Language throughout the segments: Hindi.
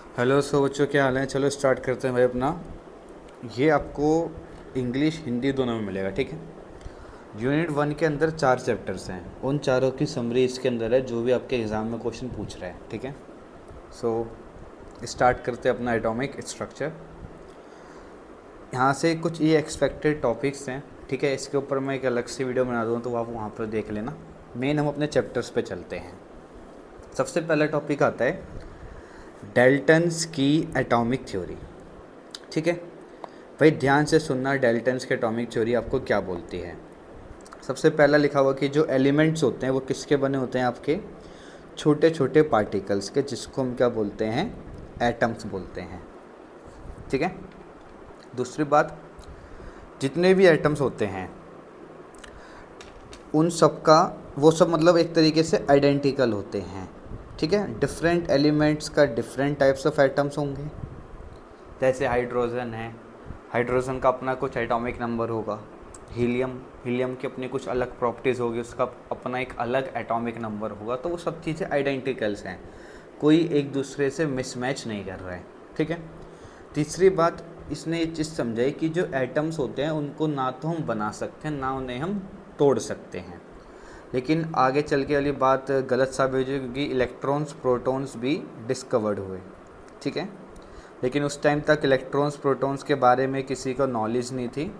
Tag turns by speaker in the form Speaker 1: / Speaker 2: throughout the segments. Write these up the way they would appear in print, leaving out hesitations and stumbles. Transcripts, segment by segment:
Speaker 1: हेलो। सो बच्चों, क्या हाल है? चलो स्टार्ट करते हैं भाई अपना। ये आपको इंग्लिश हिंदी दोनों में मिलेगा, ठीक है। यूनिट 1 के अंदर 4 चैप्टर्स हैं, उन चारों की समरी इसके अंदर है जो भी आपके एग्ज़ाम में क्वेश्चन पूछ रहे हैं, ठीक है। सो स्टार्ट करते हैं अपना एटॉमिक स्ट्रक्चर। यहाँ से कुछ ये एक्सपेक्टेड टॉपिक्स हैं, ठीक है। इसके ऊपर मैं एक अलग से वीडियो बना दूँ तो आप वहाँ पर देख लेना। मेन हम अपने चैप्टर्स पे चलते हैं। सबसे पहला टॉपिक आता है डाल्टन्स की एटॉमिक थ्योरी, ठीक है। भाई ध्यान से सुनना, डाल्टन्स की एटॉमिक थ्योरी आपको क्या बोलती है। सबसे पहला लिखा हुआ कि जो एलिमेंट्स होते हैं वो किसके बने होते हैं, आपके छोटे छोटे पार्टिकल्स के, जिसको हम क्या बोलते हैं, एटम्स बोलते हैं, ठीक है। दूसरी बात, जितने भी एटम्स होते हैं उन सब का वो सब मतलब एक तरीके से आइडेंटिकल होते हैं, ठीक है। डिफरेंट एलिमेंट्स का डिफरेंट टाइप्स ऑफ एटम्स होंगे। जैसे हाइड्रोजन है, हाइड्रोजन का अपना कुछ एटॉमिक नंबर होगा। हीलियम, हीलियम की अपनी कुछ अलग प्रॉपर्टीज़ होगी, उसका अपना एक अलग एटॉमिक नंबर होगा। तो वो सब चीज़ें आइडेंटिकल्स हैं, कोई एक दूसरे से मिसमैच नहीं कर रहा है, ठीक है। तीसरी बात, इसने ये चीज़ समझाई कि जो एटम्स होते हैं उनको ना तो हम बना सकते हैं ना उन्हें हम तोड़ सकते हैं। लेकिन आगे चल के वाली बात गलत साबित हुई, क्योंकि इलेक्ट्रॉन्स प्रोटॉन्स भी डिस्कवर्ड हुए, ठीक है। लेकिन उस टाइम तक इलेक्ट्रॉन्स प्रोटॉन्स के बारे में किसी को नॉलेज नहीं थी,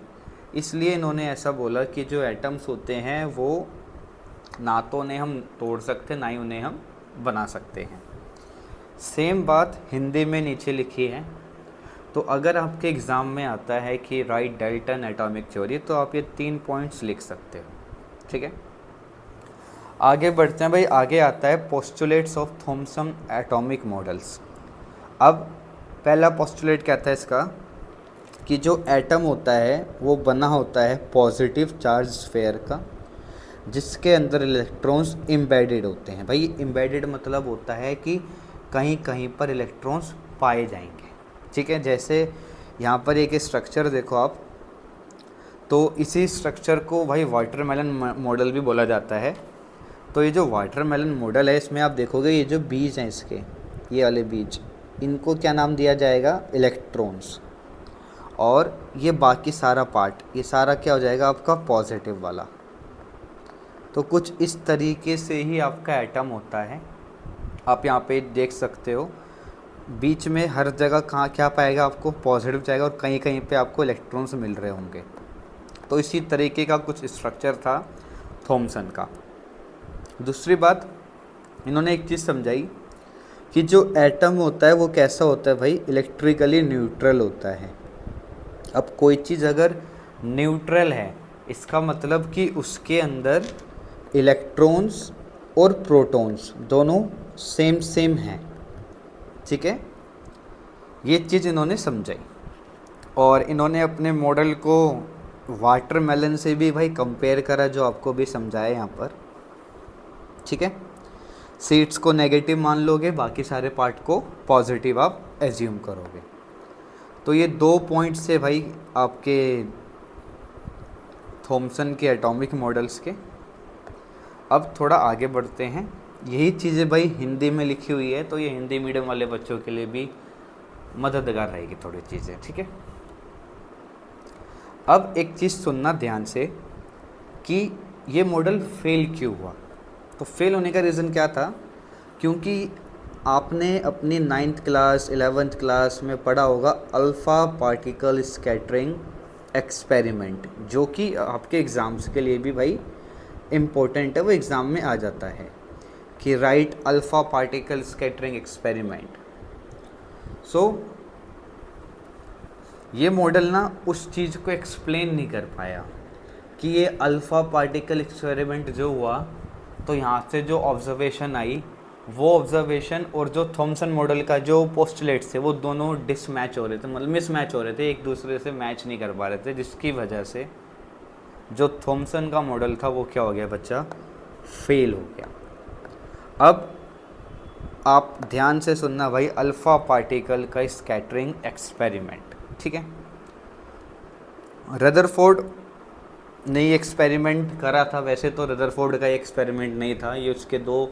Speaker 1: इसलिए इन्होंने ऐसा बोला कि जो एटम्स होते हैं वो ना तो उन्हें हम तोड़ सकते ना ही उन्हें हम बना सकते हैं। सेम बात हिंदी में नीचे लिखी है। तो अगर आपके एग्ज़ाम में आता है कि राइट डाल्टन एटॉमिक थ्योरी, तो आप ये 3 पॉइंट्स लिख सकते हो, ठीक है। आगे बढ़ते हैं भाई। आगे आता है postulates of Thomson atomic models. अब पहला पोस्टुलेट क्या था इसका, कि जो एटम होता है वो बना होता है पॉजिटिव चार्ज स्फेयर का, जिसके अंदर इलेक्ट्रॉन्स एम्बेडेड होते हैं। भाई एम्बेडेड मतलब होता है कि कहीं कहीं पर इलेक्ट्रॉन्स पाए जाएंगे, ठीक है। जैसे यहाँ पर एक स्ट्रक्चर देखो आप, तो इसी स्ट्रक्चर को भाई वाटरमेलन मॉडल भी बोला जाता है। तो ये जो वाटरमेलन मॉडल है, इसमें आप देखोगे ये जो बीज हैं इसके, ये वाले बीज, इनको क्या नाम दिया जाएगा, इलेक्ट्रॉन्स। और ये बाकी सारा पार्ट, ये सारा क्या हो जाएगा आपका पॉजिटिव वाला। तो कुछ इस तरीके से ही आपका एटम होता है। आप यहाँ पे देख सकते हो, बीच में हर जगह कहाँ क्या पाएगा आपको, पॉजिटिव जाएगा, और कहीं कहीं पे आपको इलेक्ट्रॉन्स मिल रहे होंगे। तो इसी तरीके का कुछ स्ट्रक्चर था थॉमसन का। दूसरी बात, इन्होंने एक चीज़ समझाई कि जो एटम होता है वो कैसा होता है भाई, इलेक्ट्रिकली न्यूट्रल होता है। अब कोई चीज़ अगर न्यूट्रल है, इसका मतलब कि उसके अंदर इलेक्ट्रॉन्स और प्रोटॉन्स दोनों सेम सेम हैं, ठीक है। ये चीज़ इन्होंने समझाई, और इन्होंने अपने मॉडल को वाटरमेलन से भी भाई कंपेयर करा, जो आपको भी समझाया यहाँ पर, ठीक है। सीड्स को नेगेटिव मान लोगे, बाकी सारे पार्ट को पॉजिटिव आप एज्यूम करोगे। तो ये 2 पॉइंट्स से भाई आपके थॉमसन के एटॉमिक मॉडल्स के। अब थोड़ा आगे बढ़ते हैं। यही चीज़ें भाई हिंदी में लिखी हुई है, तो ये हिंदी मीडियम वाले बच्चों के लिए भी मददगार रहेगी थोड़ी चीज़ें, ठीक है। अब एक चीज़ सुनना ध्यान से कि ये मॉडल फेल क्यों हुआ। तो फेल होने का रीज़न क्या था, क्योंकि आपने अपनी 9th क्लास 11th क्लास में पढ़ा होगा अल्फ़ा पार्टिकल स्कैटरिंग एक्सपेरिमेंट, जो कि आपके एग्ज़ाम्स के लिए भी भाई इम्पोर्टेंट है, वो एग्ज़ाम में आ जाता है कि right alpha particle scattering experiment. So ये मॉडल ना उस चीज़ को एक्सप्लेन नहीं कर पाया कि ये अल्फ़ा पार्टिकल एक्सपेरिमेंट जो हुआ, तो यहाँ से जो ऑब्जर्वेशन आई, वो ऑब्जर्वेशन और जो थॉमसन मॉडल का जो पोस्टुलेट्स थे वो दोनों डिसमैच हो रहे थे, मतलब मिसमैच हो रहे थे, एक दूसरे से मैच नहीं कर पा रहे थे, जिसकी वजह से जो थॉमसन का मॉडल था वो क्या हो गया बच्चा, फेल हो गया। अब आप ध्यान से सुनना भाई, अल्फ़ा पार्टिकल का स्कैटरिंग एक्सपेरिमेंट, ठीक है। रदरफोर्ड ने ये एक्सपेरिमेंट करा था। वैसे तो रदरफोर्ड का ये एक्सपेरिमेंट नहीं था, ये उसके 2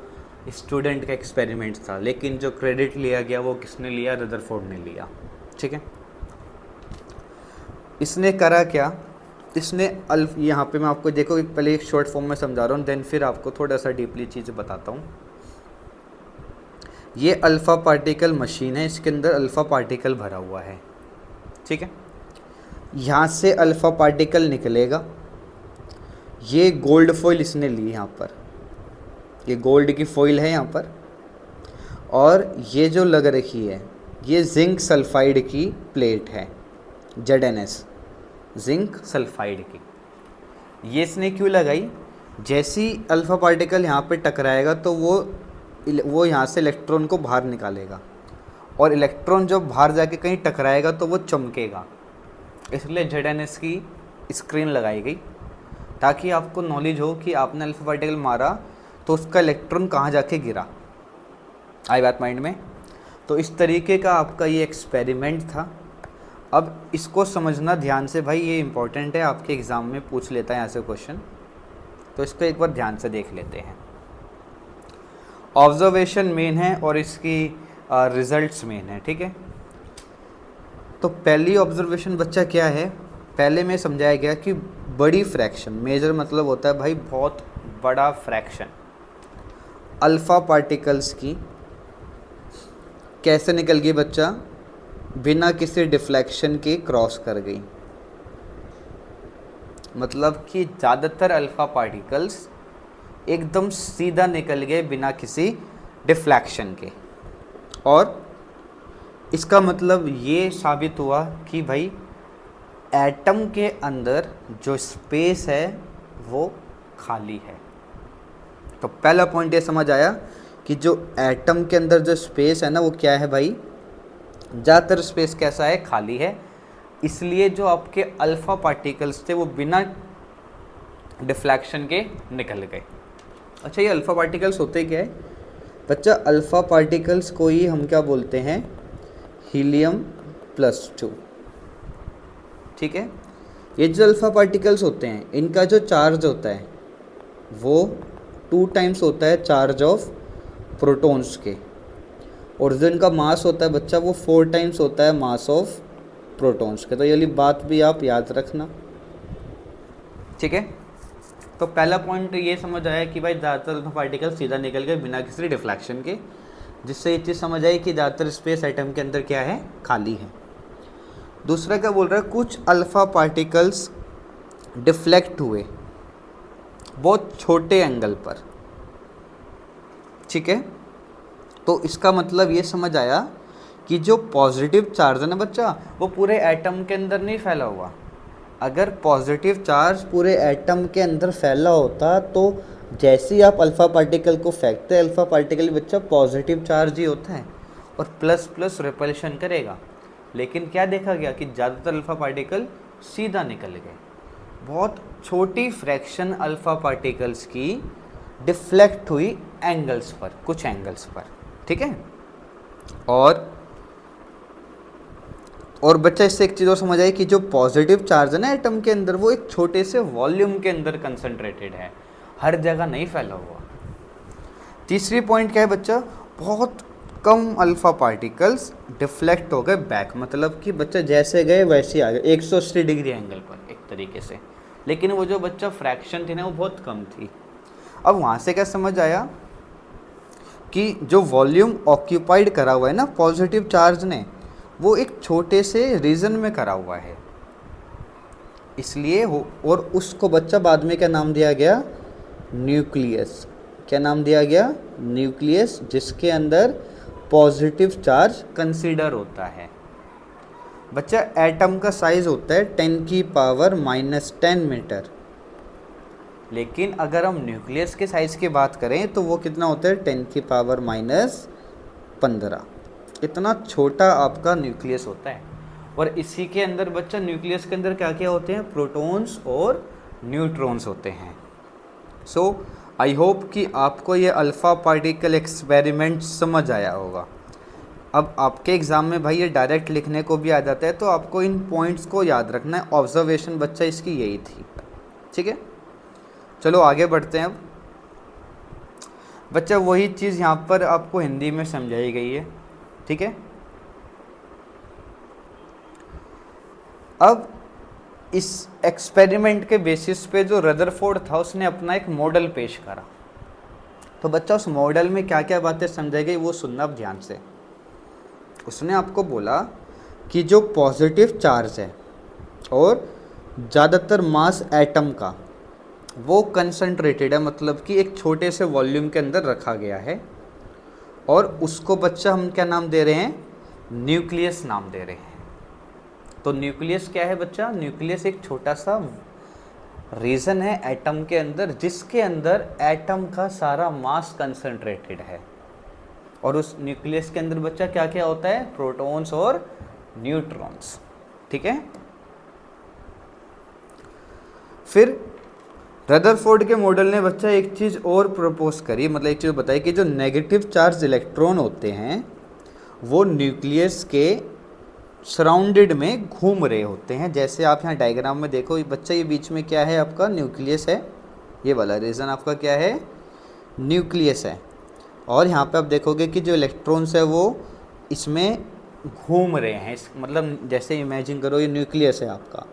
Speaker 1: स्टूडेंट का एक्सपेरिमेंट था, लेकिन जो क्रेडिट लिया गया वो किसने लिया? रदरफोर्ड ने लिया। ठीक है, इसने करा क्या, इसने यहाँ पे मैं आपको देखो पहले एक शॉर्ट फॉर्म में समझा रहा हूँ, देन फिर आपको थोड़ा सा डीपली चीज़ बताता हूँ। ये अल्फ़ा पार्टिकल मशीन है, इसके अंदर अल्फ़ा पार्टिकल भरा हुआ है। ठीक है, यहाँ से अल्फ़ा पार्टिकल निकलेगा। ये गोल्ड फॉइल इसने ली यहाँ पर, ये गोल्ड की फॉइल है यहाँ पर, और ये जो लग रखी है ये जिंक सल्फाइड की प्लेट है, ZnS जिंक सल्फाइड की। ये इसने क्यों लगाई? जैसी अल्फ़ा पार्टिकल यहाँ पे टकराएगा तो वो यहाँ से इलेक्ट्रॉन को बाहर निकालेगा, और इलेक्ट्रॉन जब बाहर जाके कहीं टकराएगा तो वो चमकेगा, इसलिए ZnS की स्क्रीन लगाई गई, ताकि आपको नॉलेज हो कि आपने अल्फ़ा पार्टिकल मारा तो उसका इलेक्ट्रॉन कहाँ जाके गिरा। आई बात माइंड में? तो इस तरीके का आपका ये एक्सपेरिमेंट था। अब इसको समझना ध्यान से भाई, ये इंपॉर्टेंट है, आपके एग्ज़ाम में पूछ लेता है यहाँ से क्वेश्चन, तो इसको एक बार ध्यान से देख लेते हैं। ऑब्जर्वेशन मेन है और इसकी रिजल्ट्स मेन है। ठीक है, तो पहली ऑब्जर्वेशन बच्चा क्या है, पहले में समझाया गया कि बड़ी फ्रैक्शन, मेजर मतलब होता है भाई बहुत बड़ा फ्रैक्शन, अल्फ़ा पार्टिकल्स की कैसे निकल गई बच्चा? बिना किसी डिफ्लेक्शन के क्रॉस कर गई। मतलब कि ज़्यादातर अल्फ़ा पार्टिकल्स एकदम सीधा निकल गए बिना किसी डिफ्लेक्शन के, और इसका मतलब ये साबित हुआ कि भाई एटम के अंदर जो स्पेस है वो खाली है। तो पहला पॉइंट ये समझ आया कि जो एटम के अंदर जो स्पेस है ना वो क्या है भाई? ज़्यादातर स्पेस कैसा है? खाली है। इसलिए जो आपके अल्फ़ा पार्टिकल्स थे वो बिना डिफ्लेक्शन के निकल गए। अच्छा, ये अल्फ़ा पार्टिकल्स होते क्या है बच्चा? अल्फ़ा पार्टिकल्स को ही हम क्या बोलते हैं? हीलियम+2। ठीक है, ये जो अल्फ़ा पार्टिकल्स होते हैं इनका जो चार्ज होता है वो 2 टाइम्स होता है चार्ज ऑफ प्रोटॉन्स के, और जो इनका मास होता है बच्चा वो 4 टाइम्स होता है मास ऑफ प्रोटॉन्स के। तो ये वाली बात भी आप याद रखना। ठीक है, तो पहला पॉइंट ये समझ आया कि भाई ज़्यादातर पार्टिकल सीधा निकल गए बिना किसी डिफ्लेक्शन के, जिससे ये चीज़ समझ आई कि ज़्यादातर स्पेस एटम के अंदर क्या है? खाली है। दूसरा क्या बोल रहा है? कुछ अल्फ़ा पार्टिकल्स डिफ्लेक्ट हुए बहुत छोटे एंगल पर। ठीक है, तो इसका मतलब ये समझ आया कि जो पॉजिटिव चार्ज है ना बच्चा वो पूरे एटम के अंदर नहीं फैला हुआ। अगर पॉजिटिव चार्ज पूरे एटम के अंदर फैला होता तो जैसे ही आप अल्फ़ा पार्टिकल को फेंकते हैं, अल्फ़ा पार्टिकल बच्चा पॉजिटिव चार्ज ही होता है और प्लस प्लस रिपल्शन करेगा। लेकिन क्या देखा गया कि ज़्यादातर अल्फ़ा पार्टिकल सीधा निकल गए। बहुत छोटी फ्रैक्शन अल्फ़ा पार्टिकल्स की डिफ्लेक्ट हुई एंगल्स पर, कुछ एंगल्स पर। ठीक है, और बच्चा इससे एक चीज़ और समझ आई कि जो पॉजिटिव चार्ज है ना एटम के अंदर वो एक छोटे से वॉल्यूम के अंदर कंसंट्रेटेड है, हर जगह नहीं फैला हुआ। तीसरी पॉइंट क्या है बच्चा? बहुत कम अल्फ़ा पार्टिकल्स डिफ्लेक्ट हो गए बैक, मतलब कि बच्चा जैसे गए वैसे आ गए 180 डिग्री एंगल पर एक तरीके से। लेकिन वो जो बच्चा फ्रैक्शन थी ना वो बहुत कम थी। अब वहाँ से क्या समझ आया कि जो वॉल्यूम ऑक्यूपाइड करा हुआ है ना पॉजिटिव चार्ज ने, वो एक छोटे से रीजन में करा हुआ है, इसलिए और उसको बच्चा बाद में क्या नाम दिया गया? न्यूक्लियस। क्या नाम दिया गया? न्यूक्लियस, जिसके अंदर पॉजिटिव चार्ज कंसीडर होता है। बच्चा एटम का साइज होता है 10⁻⁻10 मीटर, लेकिन अगर हम न्यूक्लियस के साइज़ की बात करें तो वो कितना होता है? 10⁻⁻15। इतना छोटा आपका न्यूक्लियस होता है। और इसी के अंदर बच्चा न्यूक्लियस के अंदर क्या क्या होते हैं? प्रोटॉन्स और न्यूट्रॉन्स होते हैं। सो आई होप कि आपको ये अल्फ़ा पार्टिकल एक्सपेरिमेंट समझ आया होगा। अब आपके एग्ज़ाम में भाई ये डायरेक्ट लिखने को भी आ जाता है, तो आपको इन पॉइंट्स को याद रखना है। ऑब्जर्वेशन बच्चा इसकी यही थी। ठीक है, चलो आगे बढ़ते हैं। अब बच्चा वही चीज़ यहाँ पर आपको हिंदी में समझाई गई है, ठीक है। अब इस एक्सपेरिमेंट के बेसिस पे जो रदरफोर्ड था उसने अपना एक मॉडल पेश करा। तो बच्चा उस मॉडल में क्या क्या बातें समझाई गई वो सुनना अब ध्यान से। उसने आपको बोला कि जो पॉजिटिव चार्ज है और ज़्यादातर मास एटम का वो कंसंट्रेटेड है, मतलब कि एक छोटे से वॉल्यूम के अंदर रखा गया है, और उसको बच्चा हम क्या नाम दे रहे हैं, न्यूक्लियस नाम दे रहे हैं। तो न्यूक्लियस क्या है बच्चा, न्यूक्लियस एक छोटा सा रीजन है एटम के अंदर जिसके अंदर एटम का सारा मास कंसंट्रेटेड है, और उस न्यूक्लियस के अंदर बच्चा क्या क्या होता है, प्रोटॉन्स और न्यूट्रॉन्स, ठीक है। फिर रदरफोर्ड के मॉडल ने बच्चा एक चीज़ और प्रपोज करी, मतलब एक चीज़ बताई कि जो नेगेटिव चार्ज इलेक्ट्रॉन होते हैं वो न्यूक्लियस के सराउंडेड में घूम रहे होते हैं। जैसे आप यहाँ डायग्राम में देखो बच्चा, ये बीच में क्या है आपका, न्यूक्लियस है, ये वाला रीजन आपका क्या है, न्यूक्लियस है। और यहाँ पे आप देखोगे कि जो इलेक्ट्रॉन्स है वो इसमें घूम रहे हैं, मतलब जैसे इमेजिन करो ये न्यूक्लियस है आपका,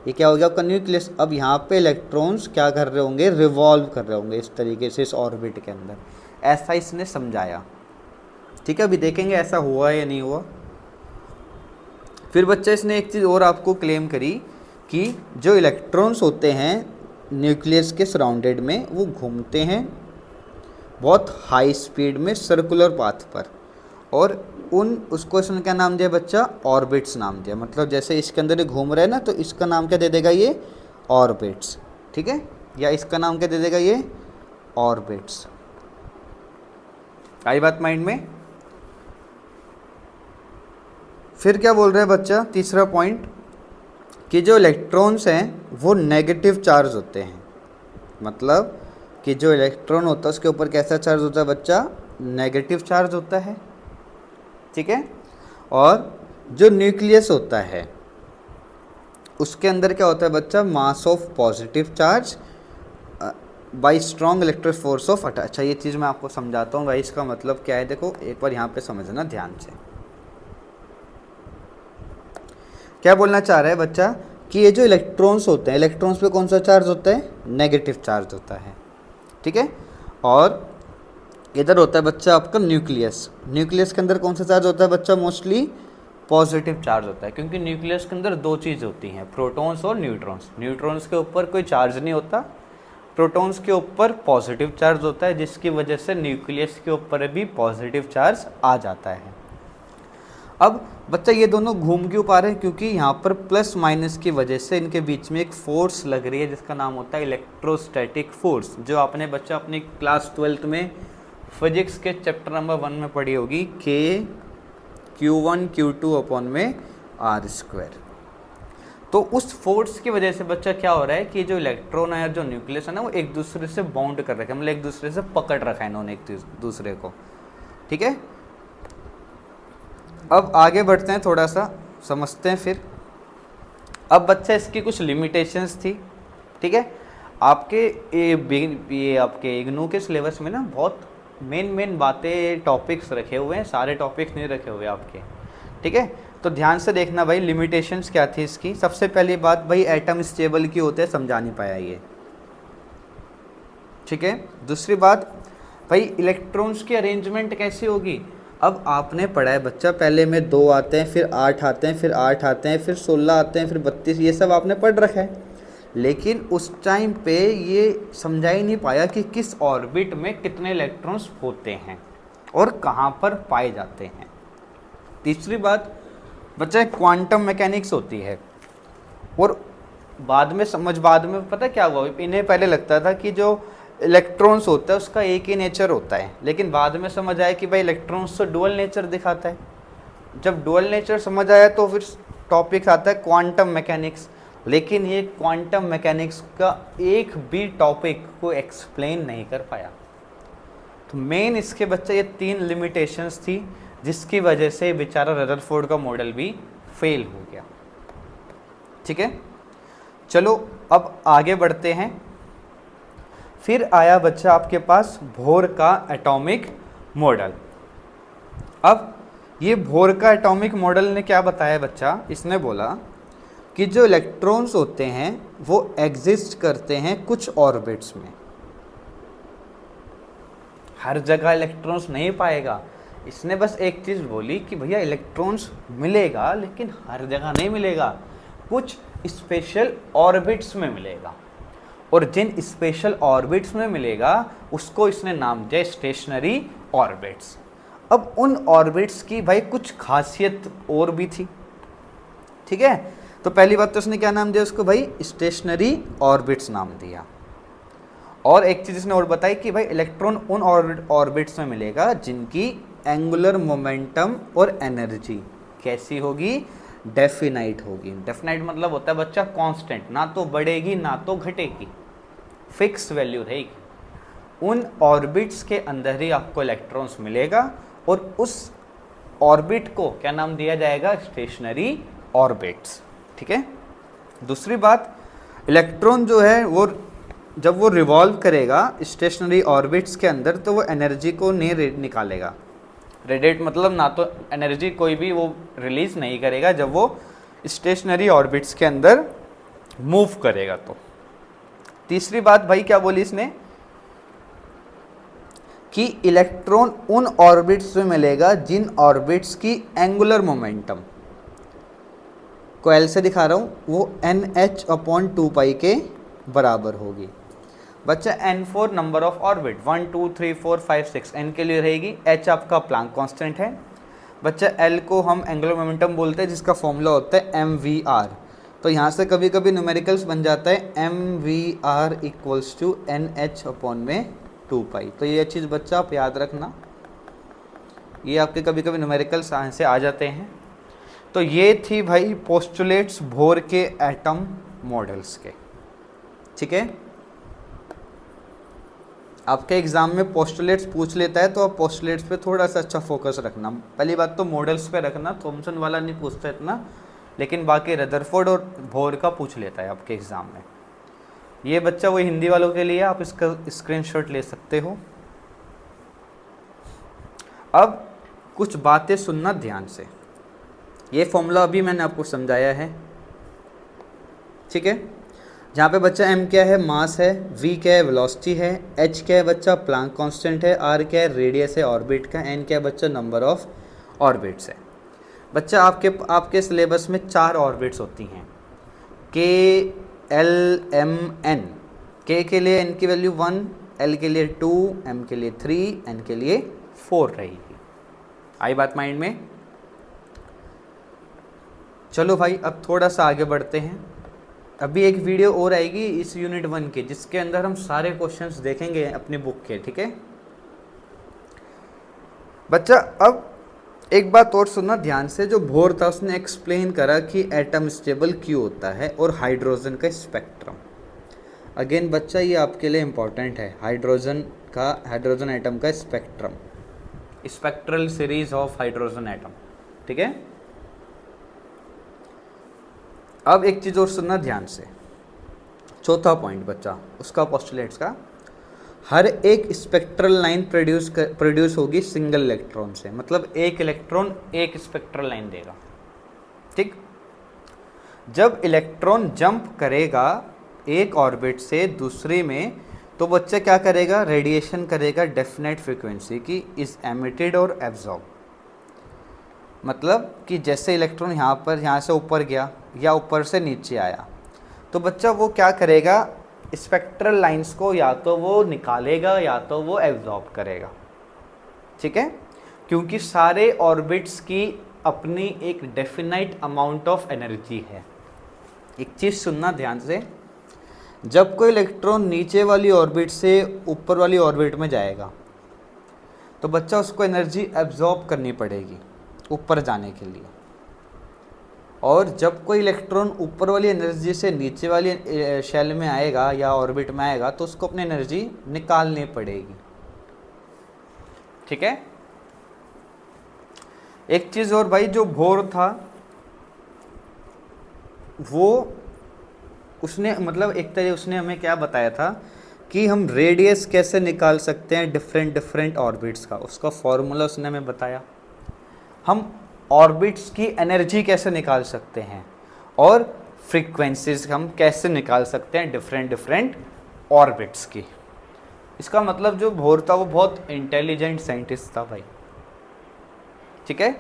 Speaker 1: ये क्या हो गया आपका न्यूक्लियस। अब यहाँ पे इलेक्ट्रॉन्स क्या कर रहे होंगे, रिवॉल्व कर रहे होंगे इस तरीके से इस ऑर्बिट के अंदर, ऐसा इसने समझाया, ठीक है। अभी देखेंगे ऐसा हुआ या नहीं हुआ। फिर बच्चा इसने एक चीज़ और आपको क्लेम करी कि जो इलेक्ट्रॉन्स होते हैं न्यूक्लियस के सराउंडेड में वो घूमते हैं बहुत हाई स्पीड में सर्कुलर पाथ पर, और उसको इसने क्या नाम दिया बच्चा, ऑर्बिट्स नाम दिया। मतलब जैसे इसके अंदर ये घूम रहा है ना, तो इसका नाम क्या दे देगा, ये ऑर्बिट्स, ठीक है, या इसका नाम क्या दे देगा, ये ऑर्बिट्स। आई बात माइंड में। फिर क्या बोल रहे हैं बच्चा, तीसरा पॉइंट, कि जो इलेक्ट्रॉन्स हैं वो नेगेटिव चार्ज होते हैं, मतलब कि जो इलेक्ट्रॉन होता है उसके ऊपर कैसा चार्ज होता है बच्चा, नेगेटिव चार्ज होता है, ठीक है। और जो न्यूक्लियस होता है उसके अंदर क्या होता है बच्चा, mass of positive charge by strong electric force of attach. अच्छा ये चीज़ मैं आपको समझाता हूँ भाई, इसका मतलब क्या है, देखो एक बार यहाँ पे समझना ध्यान से। क्या बोलना चाह रहा है बच्चा कि ये जो इलेक्ट्रॉन्स होते हैं, इलेक्ट्रॉन्स पे कौन सा चार्ज होता है, नेगेटिव चार्ज होता है, ठीक है। और इधर होता है बच्चा आपका न्यूक्लियस, न्यूक्लियस के अंदर कौन सा चार्ज होता है बच्चा, मोस्टली पॉजिटिव चार्ज होता है, क्योंकि न्यूक्लियस के अंदर दो चीज़ होती हैं, प्रोटॉन्स और न्यूट्रॉन्स। न्यूट्रॉन्स के ऊपर कोई चार्ज नहीं होता, प्रोटॉन्स के ऊपर पॉजिटिव चार्ज होता है, जिसकी वजह से न्यूक्लियस के ऊपर भी पॉजिटिव चार्ज आ जाता है। अब बच्चा ये दोनों घूम क्यों पा रहे हैं, क्योंकि यहाँ पर प्लस माइनस की वजह से इनके बीच में एक फोर्स लग रही है जिसका नाम होता है इलेक्ट्रोस्टैटिक फोर्स, जो आपने बच्चा अपनी क्लास 12th में फिजिक्स के चैप्टर नंबर 1 में पढ़ी होगी, K Q1 Q2 अपॉन में R²। तो उस फोर्स की वजह से बच्चा क्या हो रहा है कि जो इलेक्ट्रॉन है, जो न्यूक्लियस है ना, वो एक दूसरे से बाउंड कर रखा है, मतलब एक दूसरे से पकड़ रखा है इन्होंने एक दूसरे को, ठीक है। अब आगे बढ़ते हैं, थोड़ा सा समझते हैं फिर। अब बच्चा इसकी कुछ लिमिटेशंस थी, ठीक है। आपके ये आपके इग्नू के सिलेबस में ना बहुत मेन बातें टॉपिक्स रखे हुए हैं, सारे टॉपिक्स नहीं रखे हुए आपके, ठीक है। तो ध्यान से देखना भाई, लिमिटेशंस क्या थी इसकी। सबसे पहली बात भाई, एटम स्टेबल क्यों होते हैं, समझा नहीं पाया ये, ठीक है। दूसरी बात भाई, इलेक्ट्रॉन्स की अरेंजमेंट कैसी होगी। अब आपने पढ़ा है बच्चा, पहले में 2 आते हैं, फिर 8 आते हैं, फिर 8 आते हैं, फिर 16 आते हैं, फिर 32, ये सब आपने पढ़ रखा है, लेकिन उस टाइम पे ये समझा ही नहीं पाया कि किस ऑर्बिट में कितने इलेक्ट्रॉन्स होते हैं और कहाँ पर पाए जाते हैं। तीसरी बात बच्चा, क्वांटम मैकेनिक्स होती है, और बाद में पता क्या हुआ, इन्हें पहले लगता था कि जो इलेक्ट्रॉन्स होता है उसका एक ही नेचर होता है, लेकिन बाद में समझ आया कि भाई इलेक्ट्रॉन्स तो डुअल नेचर दिखाता है। जब डुअल नेचर समझ आया तो फिर टॉपिक आता है क्वांटम मैकेनिक्स, लेकिन ये क्वांटम मैकेनिक्स का एक भी टॉपिक को एक्सप्लेन नहीं कर पाया। तो मेन इसके बच्चे ये 3 लिमिटेशंस थी जिसकी वजह से बेचारा रदरफोर्ड का मॉडल भी फेल हो गया, ठीक है। चलो अब आगे बढ़ते हैं। फिर आया बच्चा आपके पास बोर का एटॉमिक मॉडल। अब ये बोर का एटॉमिक मॉडल ने क्या बताया बच्चा, इसने बोला कि जो इलेक्ट्रॉन्स होते हैं वो एग्जिस्ट करते हैं कुछ ऑर्बिट्स में। हर जगह इलेक्ट्रॉन्स नहीं पाएगा, इसने बस एक चीज़ बोली कि भैया इलेक्ट्रॉन्स मिलेगा लेकिन हर जगह नहीं मिलेगा, कुछ स्पेशल ऑर्बिट्स में मिलेगा। और जिन स्पेशल ऑर्बिट्स में मिलेगा उसको इसने नाम दिया स्टेशनरी ऑर्बिट्स। अब उन ऑर्बिट्स की भाई कुछ खासियत और भी थी, ठीक है। तो पहली बात तो उसने क्या नाम दिया उसको भाई, स्टेशनरी ऑर्बिट्स नाम दिया। और एक चीज़ इसने और बताई कि भाई इलेक्ट्रॉन उन ऑर्बिट्स में मिलेगा जिनकी एंगुलर मोमेंटम और एनर्जी कैसी होगी, डेफिनाइट होगी। डेफिनाइट मतलब होता है बच्चा कांस्टेंट, ना तो बढ़ेगी ना तो घटेगी, फिक्स वैल्यू रहेगी। उन ऑर्बिट्स के अंदर ही आपको इलेक्ट्रॉन्स मिलेगा और उस ऑर्बिट को क्या नाम दिया जाएगा, स्टेशनरी ऑर्बिट्स, ठीक है। दूसरी बात, इलेक्ट्रॉन जो है वो जब वो रिवॉल्व करेगा स्टेशनरी ऑर्बिट्स के अंदर तो वो एनर्जी को नहीं निकालेगा, रेडिएट मतलब ना तो एनर्जी कोई भी वो रिलीज नहीं करेगा जब वो स्टेशनरी ऑर्बिट्स के अंदर मूव करेगा। तो तीसरी बात भाई क्या बोली इसने कि इलेक्ट्रॉन उन ऑर्बिट्स में मिलेगा जिन ऑर्बिट्स की एंगुलर मोमेंटम को एल से दिखा रहा हूँ वो NH/2π के बराबर होगी। बच्चा N4 number of orbit 1 2 3 4 5 6 N के लिए रहेगी, H आपका प्लैंक कांस्टेंट है। बच्चा L को हम एंगुलर मोमेंटम बोलते हैं जिसका फॉर्मूला होता है mvr। तो यहाँ से कभी कभी न्यूमेरिकल्स बन जाता है mvr = NH/2π। तो ये चीज़ बच्चा आप याद रखना, ये आपके कभी कभी न्यूमेरिकल्स से आ जाते हैं। तो ये थी भाई पोस्टुलेट्स बोर के एटम मॉडल्स के, ठीक है। आपके एग्जाम में पोस्टुलेट्स पूछ लेता है तो आप पोस्टुलेट्स पे थोड़ा सा अच्छा फोकस रखना। पहली बात तो मॉडल्स पे रखना, थॉमसन वाला नहीं पूछता इतना, लेकिन बाकी रदरफोर्ड और बोर का पूछ लेता है आपके एग्ज़ाम में। ये बच्चा वो हिंदी वालों के लिए आप इसका स्क्रीनशॉट ले सकते हो। अब कुछ बातें सुनना ध्यान से, ये फॉर्मूला अभी मैंने आपको समझाया है, ठीक है। जहाँ पे बच्चा m क्या है, मास है, v क्या है, वेलोसिटी है, h क्या है बच्चा, प्लैंक कांस्टेंट है, r क्या है, रेडियस है ऑर्बिट का, n क्या है बच्चा, नंबर ऑफ ऑर्बिट्स है। बच्चा आपके सिलेबस में 4 ऑर्बिट्स होती हैं, k l m n। k के लिए n की वैल्यू 1, l के लिए 2, m के लिए 3, n के लिए 4 रहेगी। आई बात माइंड में। चलो भाई अब थोड़ा सा आगे बढ़ते हैं। अभी एक वीडियो और आएगी इस यूनिट 1 के जिसके अंदर हम सारे क्वेश्चंस देखेंगे अपनी बुक के, ठीक है बच्चा। अब एक बात और सुनना ध्यान से, जो बोर था उसने एक्सप्लेन करा कि एटम स्टेबल क्यों होता है और हाइड्रोजन का स्पेक्ट्रम। अगेन बच्चा ये आपके लिए इम्पॉर्टेंट है, हाइड्रोजन एटम का spectrum, spectral series of hydrogen atom, ठीक है। अब एक चीज़ और सुनना ध्यान से, चौथा पॉइंट बच्चा उसका पोस्टुलेट्स का, हर एक स्पेक्ट्रल लाइन प्रोड्यूस होगी सिंगल इलेक्ट्रॉन से, मतलब एक इलेक्ट्रॉन एक स्पेक्ट्रल लाइन देगा, ठीक। जब इलेक्ट्रॉन जंप करेगा एक ऑर्बिट से दूसरी में तो बच्चा क्या करेगा, रेडिएशन करेगा डेफिनेट फ्रीक्वेंसी की, इज एमिटेड और एब्जॉर्ब। मतलब कि जैसे इलेक्ट्रॉन यहाँ से ऊपर गया या ऊपर से नीचे आया तो बच्चा वो क्या करेगा, स्पेक्ट्रल लाइंस को या तो वो निकालेगा या तो वो एब्जॉर्ब करेगा, ठीक है। क्योंकि सारे ऑर्बिट्स की अपनी एक डेफिनाइट अमाउंट ऑफ एनर्जी है। एक चीज़ सुनना ध्यान से, जब कोई इलेक्ट्रॉन नीचे वाली ऑर्बिट से ऊपर वाली ऑर्बिट में जाएगा तो बच्चा उसको एनर्जी एब्जॉर्ब करनी पड़ेगी ऊपर जाने के लिए, और जब कोई इलेक्ट्रॉन ऊपर वाली एनर्जी से नीचे वाली शेल में आएगा या ऑर्बिट में आएगा तो उसको अपनी एनर्जी निकालनी पड़ेगी, ठीक है। एक चीज़ और भाई, जो बोर था वो उसने मतलब एक तरह उसने हमें क्या बताया था कि हम रेडियस कैसे निकाल सकते हैं डिफरेंट डिफरेंट ऑर्बिट्स का, उसका फॉर्मूला उसने हमें बताया। हम ऑर्बिट्स की एनर्जी कैसे निकाल सकते हैं और फ्रीक्वेंसीज हम कैसे निकाल सकते हैं डिफरेंट डिफरेंट ऑर्बिट्स की। इसका मतलब जो बोर था वो बहुत इंटेलिजेंट साइंटिस्ट था भाई, ठीक है।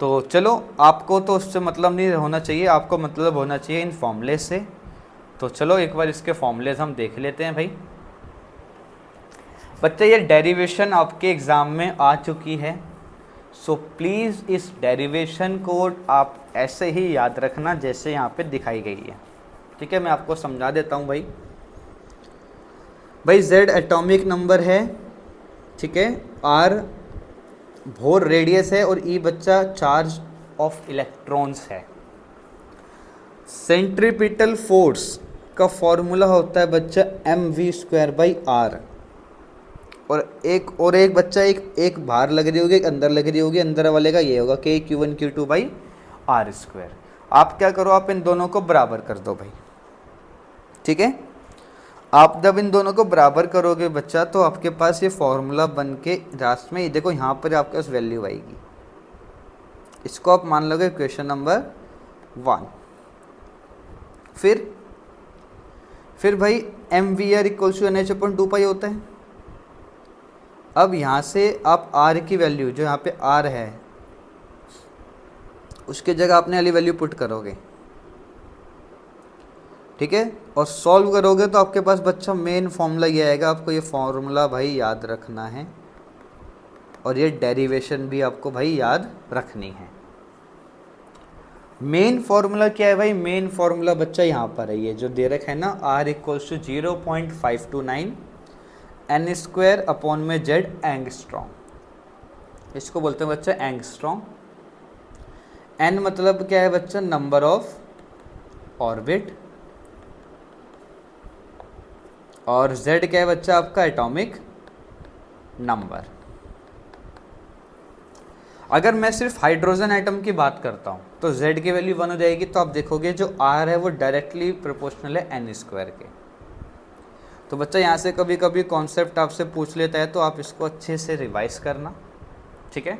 Speaker 1: तो चलो, आपको तो उससे मतलब नहीं होना चाहिए, आपको मतलब होना चाहिए इन फॉर्मूले से। तो चलो एक बार इसके फॉर्मूलेज हम देख लेते हैं भाई। बच्चे ये डेरिवेशन आपके एग्ज़ाम में आ चुकी है, सो प्लीज़ इस डेरिवेशन को आप ऐसे ही याद रखना जैसे यहाँ पे दिखाई गई है, ठीक है। मैं आपको समझा देता हूँ भाई। Z एटॉमिक नंबर है, ठीक है, R बोर रेडियस है और E बच्चा चार्ज ऑफ इलेक्ट्रॉन्स है। सेंट्रीपिटल फोर्स का फॉर्मूला होता है बच्चा mv²/r। और एक बच्चा एक बाहर लग रही होगी, एक अंदर लग रही होगी, अंदर वाले का ये होगा kq1q2/r²। आप क्या करो, आप इन दोनों को बराबर कर दो भाई, ठीक है। आप जब इन दोनों को बराबर करोगे बच्चा तो आपके पास ये फॉर्मूला बन के लास्ट में देखो यहाँ पर आपके पास वैल्यू आएगी। इसको आप मान लोगे क्वेश्चन नंबर 1। फिर भाई mvr=nh/2π होता है। अब यहाँ से आप r की वैल्यू जो यहाँ पे r है उसके जगह आपने वाली वैल्यू पुट करोगे, ठीक है, और सॉल्व करोगे तो आपके पास बच्चा मेन फॉर्मूला ये आएगा। आपको ये फॉर्मूला भाई याद रखना है और ये डेरिवेशन भी आपको भाई याद रखनी है। मेन फॉर्मूला क्या है भाई? मेन फॉर्मूला बच्चा यहाँ पर है, ये जो दे रखा है ना, R=0.529 n² z एंगस्ट्रॉम। इसको बोलते हैं बच्चा एंगस्ट्रॉम। n मतलब क्या है बच्चा? Number of orbit. और z क्या है बच्चा? आपका एटॉमिक नंबर। अगर मैं सिर्फ हाइड्रोजन एटम की बात करता हूँ तो z की वैल्यू 1 हो जाएगी। तो आप देखोगे जो r है वो डायरेक्टली प्रोपोर्शनल है n² के। तो बच्चा यहाँ से कभी कभी कॉन्सेप्ट आपसे पूछ लेता है तो आप इसको अच्छे से रिवाइज करना, ठीक है।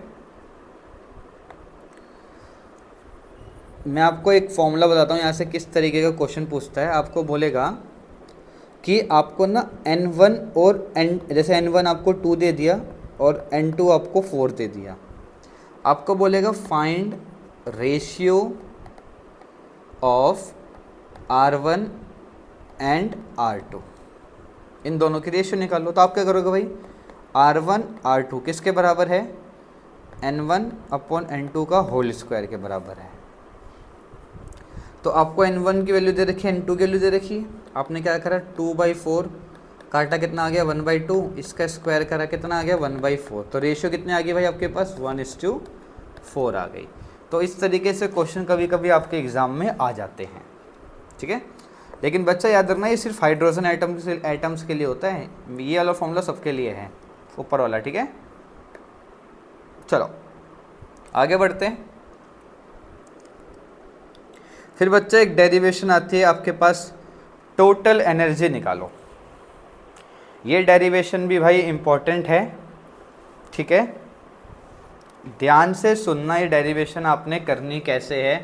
Speaker 1: मैं आपको एक फॉर्मूला बताता हूँ यहाँ से किस तरीके का क्वेश्चन पूछता है। आपको बोलेगा कि आपको ना n1 और n, जैसे n1 आपको 2 दे दिया और n2 आपको 4 दे दिया। आपको बोलेगा find ratio of R1 and R2, इन दोनों की रेशियो निकालो। तो आप क्या करोगे भाई? R1 R2 किसके बराबर है? n1/n2 का होल स्क्वायर के बराबर है। तो आपको n1 की वैल्यू दे रखी है, n2 की वैल्यू दे रखी है। आपने क्या करा? 2/4 काटा, कितना आ गया? 1/2। इसका स्क्वायर करा, कितना आ गया? 1/4। तो रेशियो कितने आ गई भाई आपके पास? 1:4 आ गई। तो इस तरीके से क्वेश्चन कभी कभी आपके एग्जाम में आ जाते हैं, ठीक है। लेकिन बच्चा याद रखना ये सिर्फ हाइड्रोजन एटम्स के लिए होता है, ये वाला फॉर्मूला सबके लिए है, ऊपर वाला, ठीक है। चलो आगे बढ़ते हैं। फिर बच्चा एक डेरिवेशन आती है आपके पास, टोटल एनर्जी निकालो। ये डेरिवेशन भी भाई इम्पोर्टेंट है, ठीक है। ध्यान से सुनना, ये डेरिवेशन आपने करनी कैसे है,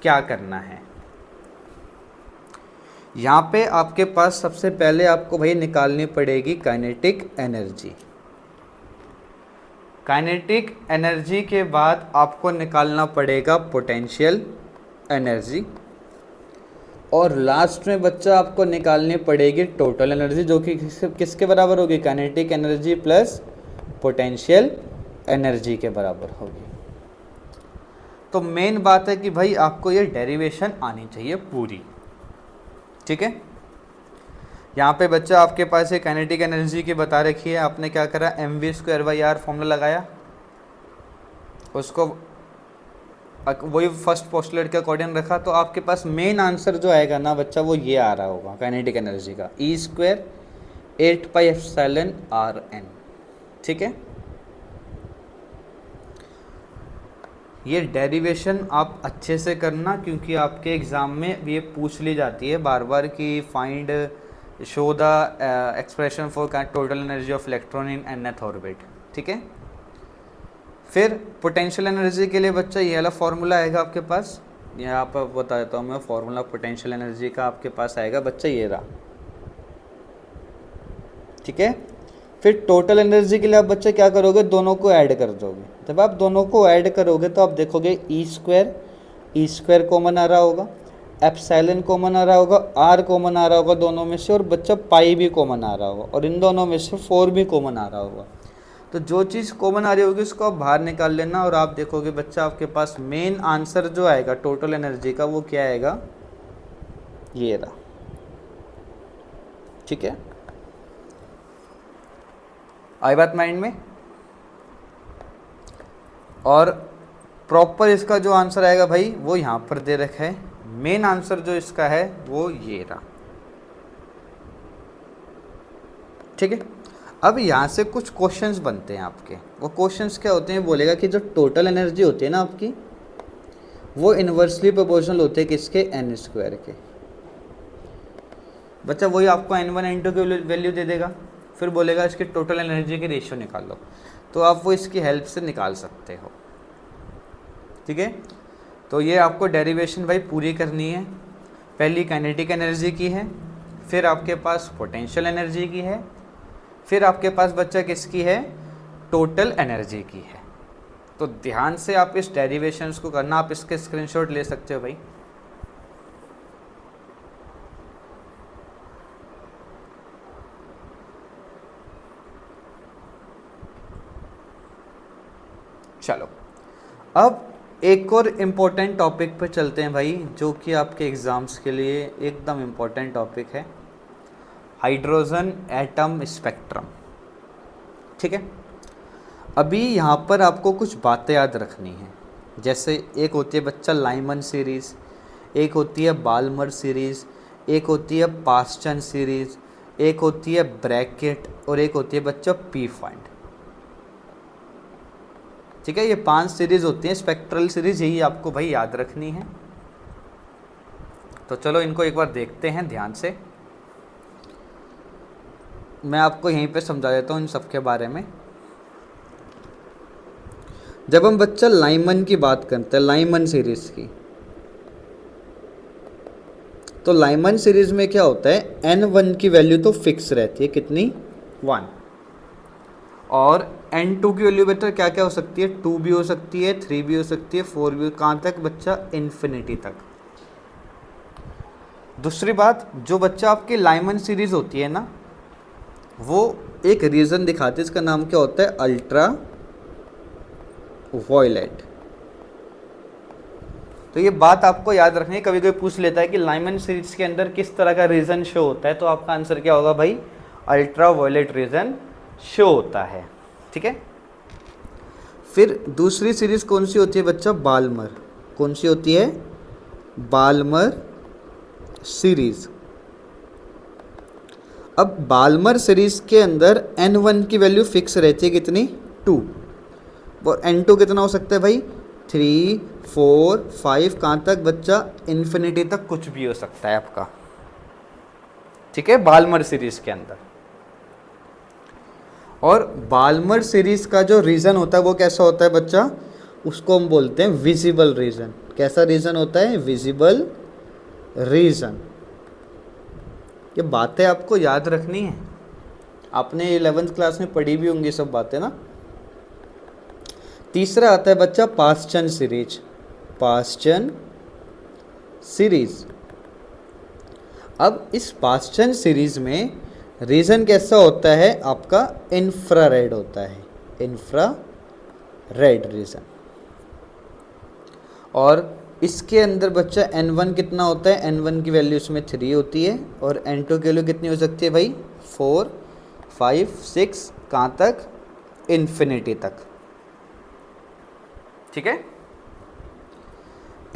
Speaker 1: क्या करना है। यहाँ पे आपके पास सबसे पहले आपको भाई निकालनी पड़ेगी काइनेटिक एनर्जी। काइनेटिक एनर्जी के बाद आपको निकालना पड़ेगा पोटेंशियल एनर्जी। और लास्ट में बच्चा आपको निकालनी पड़ेगी टोटल एनर्जी, जो कि किसके बराबर होगी? Kinetic energy plus potential energy के बराबर होगी। तो मेन बात है कि भाई आपको ये डेरिवेशन आनी चाहिए पूरी, ठीक है। यहाँ पे बच्चा आपके पास ये काइनेटिक एनर्जी की बता रखी है। आपने क्या करा? mv²/r फॉर्मूला लगाया, उसको वही फर्स्ट पोस्टुलेट के अकॉर्डिंग रखा। तो आपके पास मेन आंसर जो आएगा ना बच्चा, वो ये आ रहा होगा काइनेटिक एनर्जी का, E² 8πε/Rn, ठीक है। ये डेरिवेशन आप अच्छे से करना, क्योंकि आपके एग्ज़ाम में ये पूछ ली जाती है बार बार कि find show the expression for total energy of electron in nth orbit. ठीक है, फिर पोटेंशियल एनर्जी के लिए बच्चा ये वाला फॉर्मूला आएगा आपके पास, यहाँ पर बता देता हूँ मैं, फॉर्मूला पोटेंशियल एनर्जी का आपके पास आएगा बच्चा ये रहा। ठीक है, फिर टोटल एनर्जी के लिए आप बच्चे क्या करोगे, दोनों को ऐड कर दोगे। जब आप दोनों को ऐड करोगे तो आप देखोगे ई स्क्वायर कॉमन आ रहा होगा, एप्सिलॉन कॉमन आ रहा होगा, आर कॉमन आ रहा होगा दोनों में से, और बच्चा पाई भी कॉमन आ रहा होगा, और इन दोनों में से 4 भी कॉमन आ रहा होगा। तो जो चीज़ कॉमन आ रही होगी उसको आप बाहर निकाल लेना, और आप देखोगे बच्चा आपके पास मेन आंसर जो आएगा टोटल एनर्जी का वो क्या आएगा, ये रहा। ठीक है, आई बात माइंड में। और प्रॉपर इसका जो आंसर आएगा भाई वो यहाँ पर दे रखा है, मेन आंसर जो इसका है वो ये रहा। ठीक है, अब यहाँ से कुछ क्वेश्चंस बनते हैं आपके। वो क्वेश्चंस क्या होते हैं, बोलेगा कि जो टोटल एनर्जी होती है ना आपकी, वो इन्वर्सली प्रोपोर्शनल होते हैं किसके, n स्क्वायर के। बच्चा वही आपको n1 n2 की वैल्यू दे देगा, फिर बोलेगा इसकी टोटल एनर्जी की रेशियो निकालो, तो आप वो इसकी हेल्प से निकाल सकते हो। ठीक है, तो ये आपको डेरिवेशन भाई पूरी करनी है। पहली काइनेटिक एनर्जी की है, फिर आपके पास पोटेंशियल एनर्जी की है, फिर आपके पास बच्चा किसकी है, टोटल एनर्जी की है। तो ध्यान से आप इस डेरिवेशंस को करना, आप इसके स्क्रीनशॉट ले सकते हो भाई। चलो, अब एक और इम्पोर्टेंट टॉपिक पे चलते हैं भाई, जो कि आपके एग्ज़ाम्स के लिए एकदम इम्पोर्टेंट टॉपिक है, हाइड्रोजन एटम स्पेक्ट्रम। ठीक है, अभी यहाँ पर आपको कुछ बातें याद रखनी है। जैसे एक होती है बच्चा लाइमन सीरीज़, एक होती है बाल्मर सीरीज़, एक होती है पास्चन सीरीज़, एक होती है ब्रैकेट, और एक होती है बच्चा पी फाइंड। ठीक है, ये 5 सीरीज़ होती हैं स्पेक्ट्रल सीरीज़, यही आपको भाई याद रखनी है। तो चलो इनको एक बार देखते हैं ध्यान से, मैं आपको यहीं पे समझा देता हूँ इन सब के बारे में। जब हम बच्चा लाइमन की बात करते हैं, लाइमन सीरीज़ की, तो लाइमन सीरीज़ में क्या होता है, n1 की वैल्यू तो फिक्स रहती है, कितनी, 1, और n2 की वैल्यू बेटा क्या क्या हो सकती है, 2 भी हो सकती है, 3 भी हो सकती है, 4 भी, कहाँ तक बच्चा, इन्फिनिटी तक। दूसरी बात, जो बच्चा आपकी लाइमन सीरीज़ होती है ना, वो एक रीज़न दिखाती है, इसका नाम क्या होता है, अल्ट्रा वायलेट। तो ये बात आपको याद रखनी है, कभी कभी पूछ लेता है कि लाइमन सीरीज के अंदर किस तरह का रीजन शो होता है, तो आपका आंसर क्या होगा भाई, अल्ट्रा वायलेट रीजन शो होता है। ठीक है, फिर दूसरी सीरीज कौन सी होती है बच्चा, बाल्मर। कौन सी होती है, बाल्मर सीरीज। अब बाल्मर सीरीज के अंदर n1 की वैल्यू फिक्स रहती है, कितनी, 2, और n2 कितना हो सकता है भाई, 3, 4, 5, कहाँ तक बच्चा, इन्फिनिटी तक कुछ भी हो सकता है आपका। ठीक है, बाल्मर सीरीज के अंदर। और बाल्मर सीरीज का जो रीजन होता है वो कैसा होता है बच्चा, उसको हम बोलते हैं विजिबल रीजन। कैसा रीजन होता है, विजिबल रीजन। ये बातें आपको याद रखनी है, आपने 11th क्लास में पढ़ी भी होंगी सब बातें ना। तीसरा आता है बच्चा पास्चन सीरीज, पास्चन सीरीज। अब इस पास्चन सीरीज में रीजन कैसा होता है आपका, इंफ्रारेड होता है, इंफ्रारेड रीजन। और इसके अंदर बच्चा n1 कितना होता है, n1 की वैल्यू इसमें 3 होती है, और n2 की वैल्यू कितनी हो सकती है भाई, 4, 5, 6, कहाँ तक, इन्फिनिटी तक। ठीक है,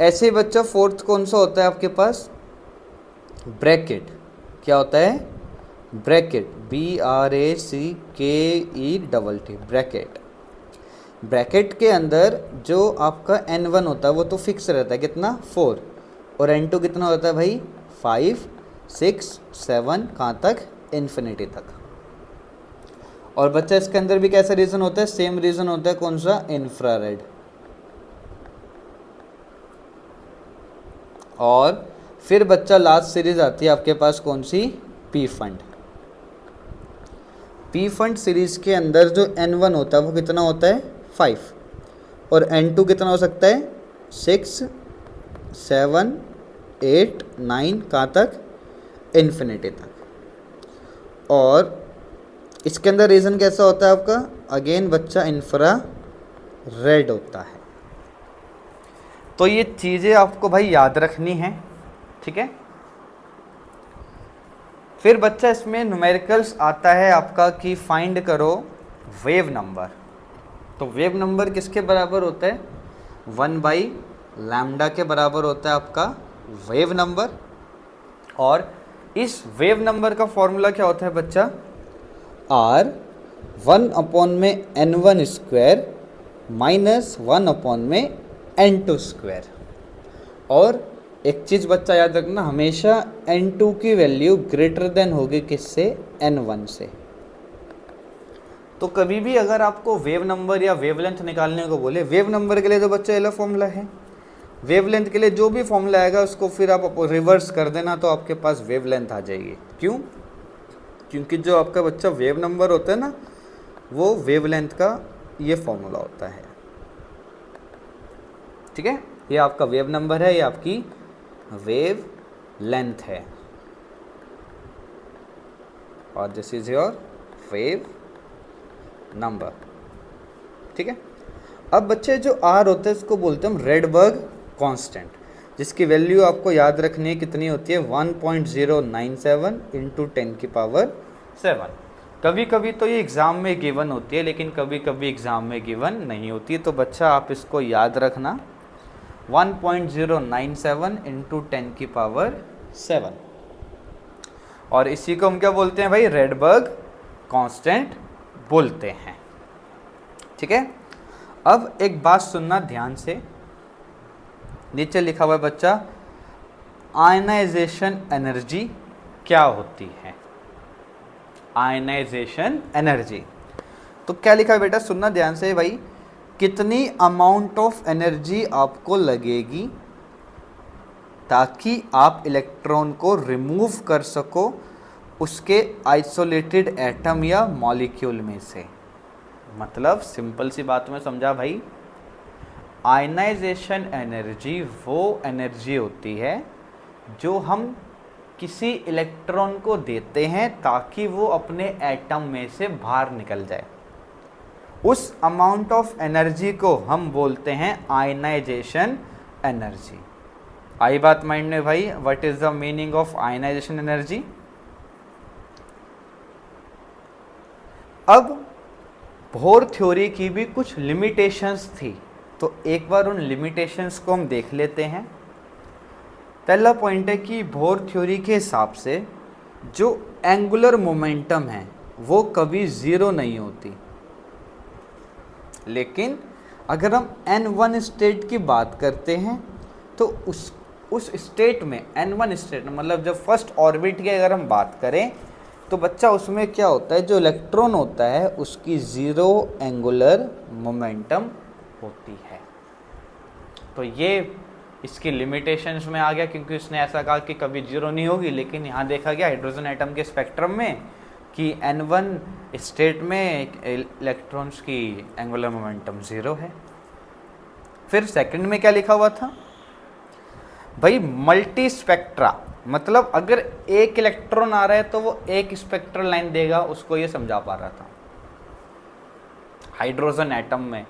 Speaker 1: ऐसे ही बच्चा फोर्थ कौन सा होता है आपके पास, ब्रैकेट। क्या होता है, ब्रैकेट, BRACKET, ब्रैकेट। ब्रैकेट के अंदर जो आपका n1 होता है वो तो फिक्स रहता है, कितना, 4, और n2 कितना होता है भाई, 5, 6 7 कहाँ तक, इन्फिनिटी तक। और बच्चा इसके अंदर भी कैसा रीजन होता है, सेम रीजन होता है, कौन सा, इंफ्रारेड। और फिर बच्चा लास्ट सीरीज आती है आपके पास कौन सी, P fund. P fund series के अंदर जो N1 होता है वो कितना होता है, 5, और N2 कितना हो सकता है, 6 7 8 9 कहाँ तक, इन्फिनिटी तक। और इसके अंदर रीजन कैसा होता है आपका, अगेन बच्चा इंफ्रा रेड होता है। तो ये चीज़ें आपको भाई याद रखनी है, ठीक है। फिर बच्चा इसमें न्यूमेरिकल्स आता है आपका कि फाइंड करो वेव नंबर। तो वेव नंबर किसके बराबर होता है, 1/λ के बराबर होता है आपका वेव नंबर। और इस वेव नंबर का फॉर्मूला क्या होता है बच्चा, R 1 में N1 स्क्वायर माइनस 1 में N2 स्क्वायर। और एक चीज़ बच्चा याद रखना, हमेशा N2 की वैल्यू ग्रेटर देन होगी किससे, N1 से। तो कभी भी अगर आपको वेव नंबर या वेवलेंथ निकालने को बोले, वेव नंबर के लिए तो बच्चा अलग फॉर्मूला है, वेवलेंथ के लिए जो भी फॉर्मूला आएगा उसको फिर आप रिवर्स कर देना तो आपके पास वेवलेंथ आ जाएगी। क्यों, क्योंकि जो आपका बच्चा वेव नंबर होता है ना, वो वेवलेंथ का ये फॉर्मूला होता है, ठीक है। ये आपका वेव नंबर है, ये आपकी वेव लेंथ है, और this is your wave number, ठीक है। अब बच्चे जो R होता है इसको बोलते हैं हम रेडबर्ग कांस्टेंट, जिसकी वैल्यू आपको याद रखनी है, कितनी होती है, 1.097 इंटू 10⁻7। कभी कभी तो ये एग्ज़ाम में गिवन होती है, लेकिन कभी कभी एग्ज़ाम में गिवन नहीं होती है। तो बच्चा आप इसको याद रखना, 1.097 इंटू 10⁻7। और इसी को हम क्या बोलते हैं भाई, रेडबर्ग कांस्टेंट बोलते हैं, ठीक है। अब एक बात सुनना ध्यान से, नीचे लिखा हुआ है बच्चा, आयनाइजेशन एनर्जी क्या होती है, आयनाइजेशन एनर्जी। तो क्या लिखा है बेटा, सुनना ध्यान से भाई, कितनी अमाउंट ऑफ एनर्जी आपको लगेगी ताकि आप इलेक्ट्रॉन को रिमूव कर सको उसके आइसोलेटेड एटम या मॉलिक्यूल में से। मतलब सिंपल सी बात में समझा भाई, आयनाइजेशन एनर्जी वो एनर्जी होती है जो हम किसी इलेक्ट्रॉन को देते हैं ताकि वो अपने एटम में से बाहर निकल जाए। उस अमाउंट ऑफ एनर्जी को हम बोलते हैं आयनाइजेशन एनर्जी। आई बात माइंड में भाई, what is the meaning of ionization energy. अब बोर थ्योरी की भी कुछ लिमिटेशंस थी, तो एक बार उन लिमिटेशंस को हम देख लेते हैं। पहला पॉइंट है कि बोर थ्योरी के हिसाब से जो एंगुलर मोमेंटम है वो कभी ज़ीरो नहीं होती, लेकिन अगर हम n1 स्टेट की बात करते हैं तो उस स्टेट में n1 स्टेट मतलब जब फर्स्ट ऑर्बिट की अगर हम बात करें तो बच्चा उसमें क्या होता है, जो इलेक्ट्रॉन होता है उसकी ज़ीरो एंगुलर मोमेंटम होती है। तो ये इसकी लिमिटेशंस में आ गया, क्योंकि उसने ऐसा कहा कि कभी जीरो नहीं होगी, लेकिन यहाँ देखा गया हाइड्रोजन एटम के स्पेक्ट्रम में कि n1 स्टेट में इलेक्ट्रॉन्स की एंगुलर मोमेंटम ज़ीरो है। फिर सेकंड में क्या लिखा हुआ था भाई, मल्टी स्पेक्ट्रा, मतलब अगर एक इलेक्ट्रॉन आ रहा है तो वो एक स्पेक्ट्रल लाइन देगा, उसको ये समझा पा रहा था हाइड्रोजन एटम में।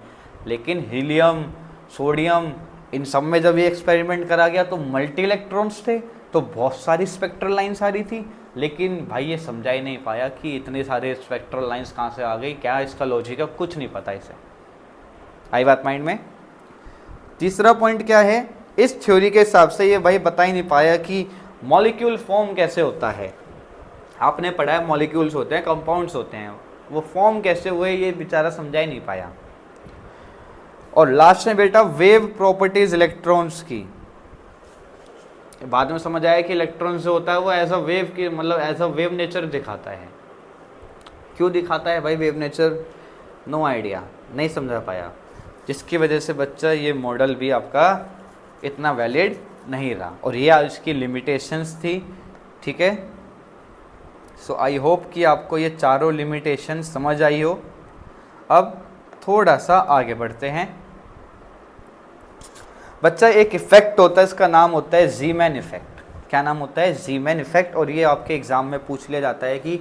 Speaker 1: लेकिन हीलियम, सोडियम, इन सब में जब ये एक्सपेरिमेंट करा गया तो मल्टी इलेक्ट्रॉन्स थे, तो बहुत सारी स्पेक्ट्रल लाइन्स आ रही थी, लेकिन भाई ये समझा ही नहीं पाया कि इतने सारे स्पेक्ट्रल लाइन्स कहाँ से आ गई, क्या इसका लॉजिक है, कुछ नहीं पता इसे। आई बात माइंड में। तीसरा पॉइंट क्या है, इस थ्योरी के हिसाब से ये भाई बता ही नहीं पाया कि मॉलिक्यूल फॉर्म कैसे होता है। आपने पढ़ा है मॉलिक्यूल्स होते हैं, कंपाउंड्स होते हैं, वो फॉर्म कैसे हुए ये बेचारा समझा ही नहीं पाया। और लास्ट में बेटा वेव प्रॉपर्टीज इलेक्ट्रॉन्स की, बाद में समझ आया कि इलेक्ट्रॉन जो होता है वो एज अ वेव की मतलब एज अ वेव नेचर दिखाता है। क्यों दिखाता है भाई वेव नेचर? नो आइडिया, नहीं समझा पाया, जिसकी वजह से बच्चा ये मॉडल भी आपका इतना वैलिड नहीं रहा, और ये आज की लिमिटेशंस थी। ठीक है, सो आई होप कि आपको ये चारों लिमिटेशन समझ आई हो। अब थोड़ा सा आगे बढ़ते हैं। बच्चा एक इफेक्ट होता है, इसका नाम होता है ज़ीमैन इफेक्ट। क्या नाम होता है? ज़ीमैन इफेक्ट। और ये आपके एग्जाम में पूछ लिया जाता है कि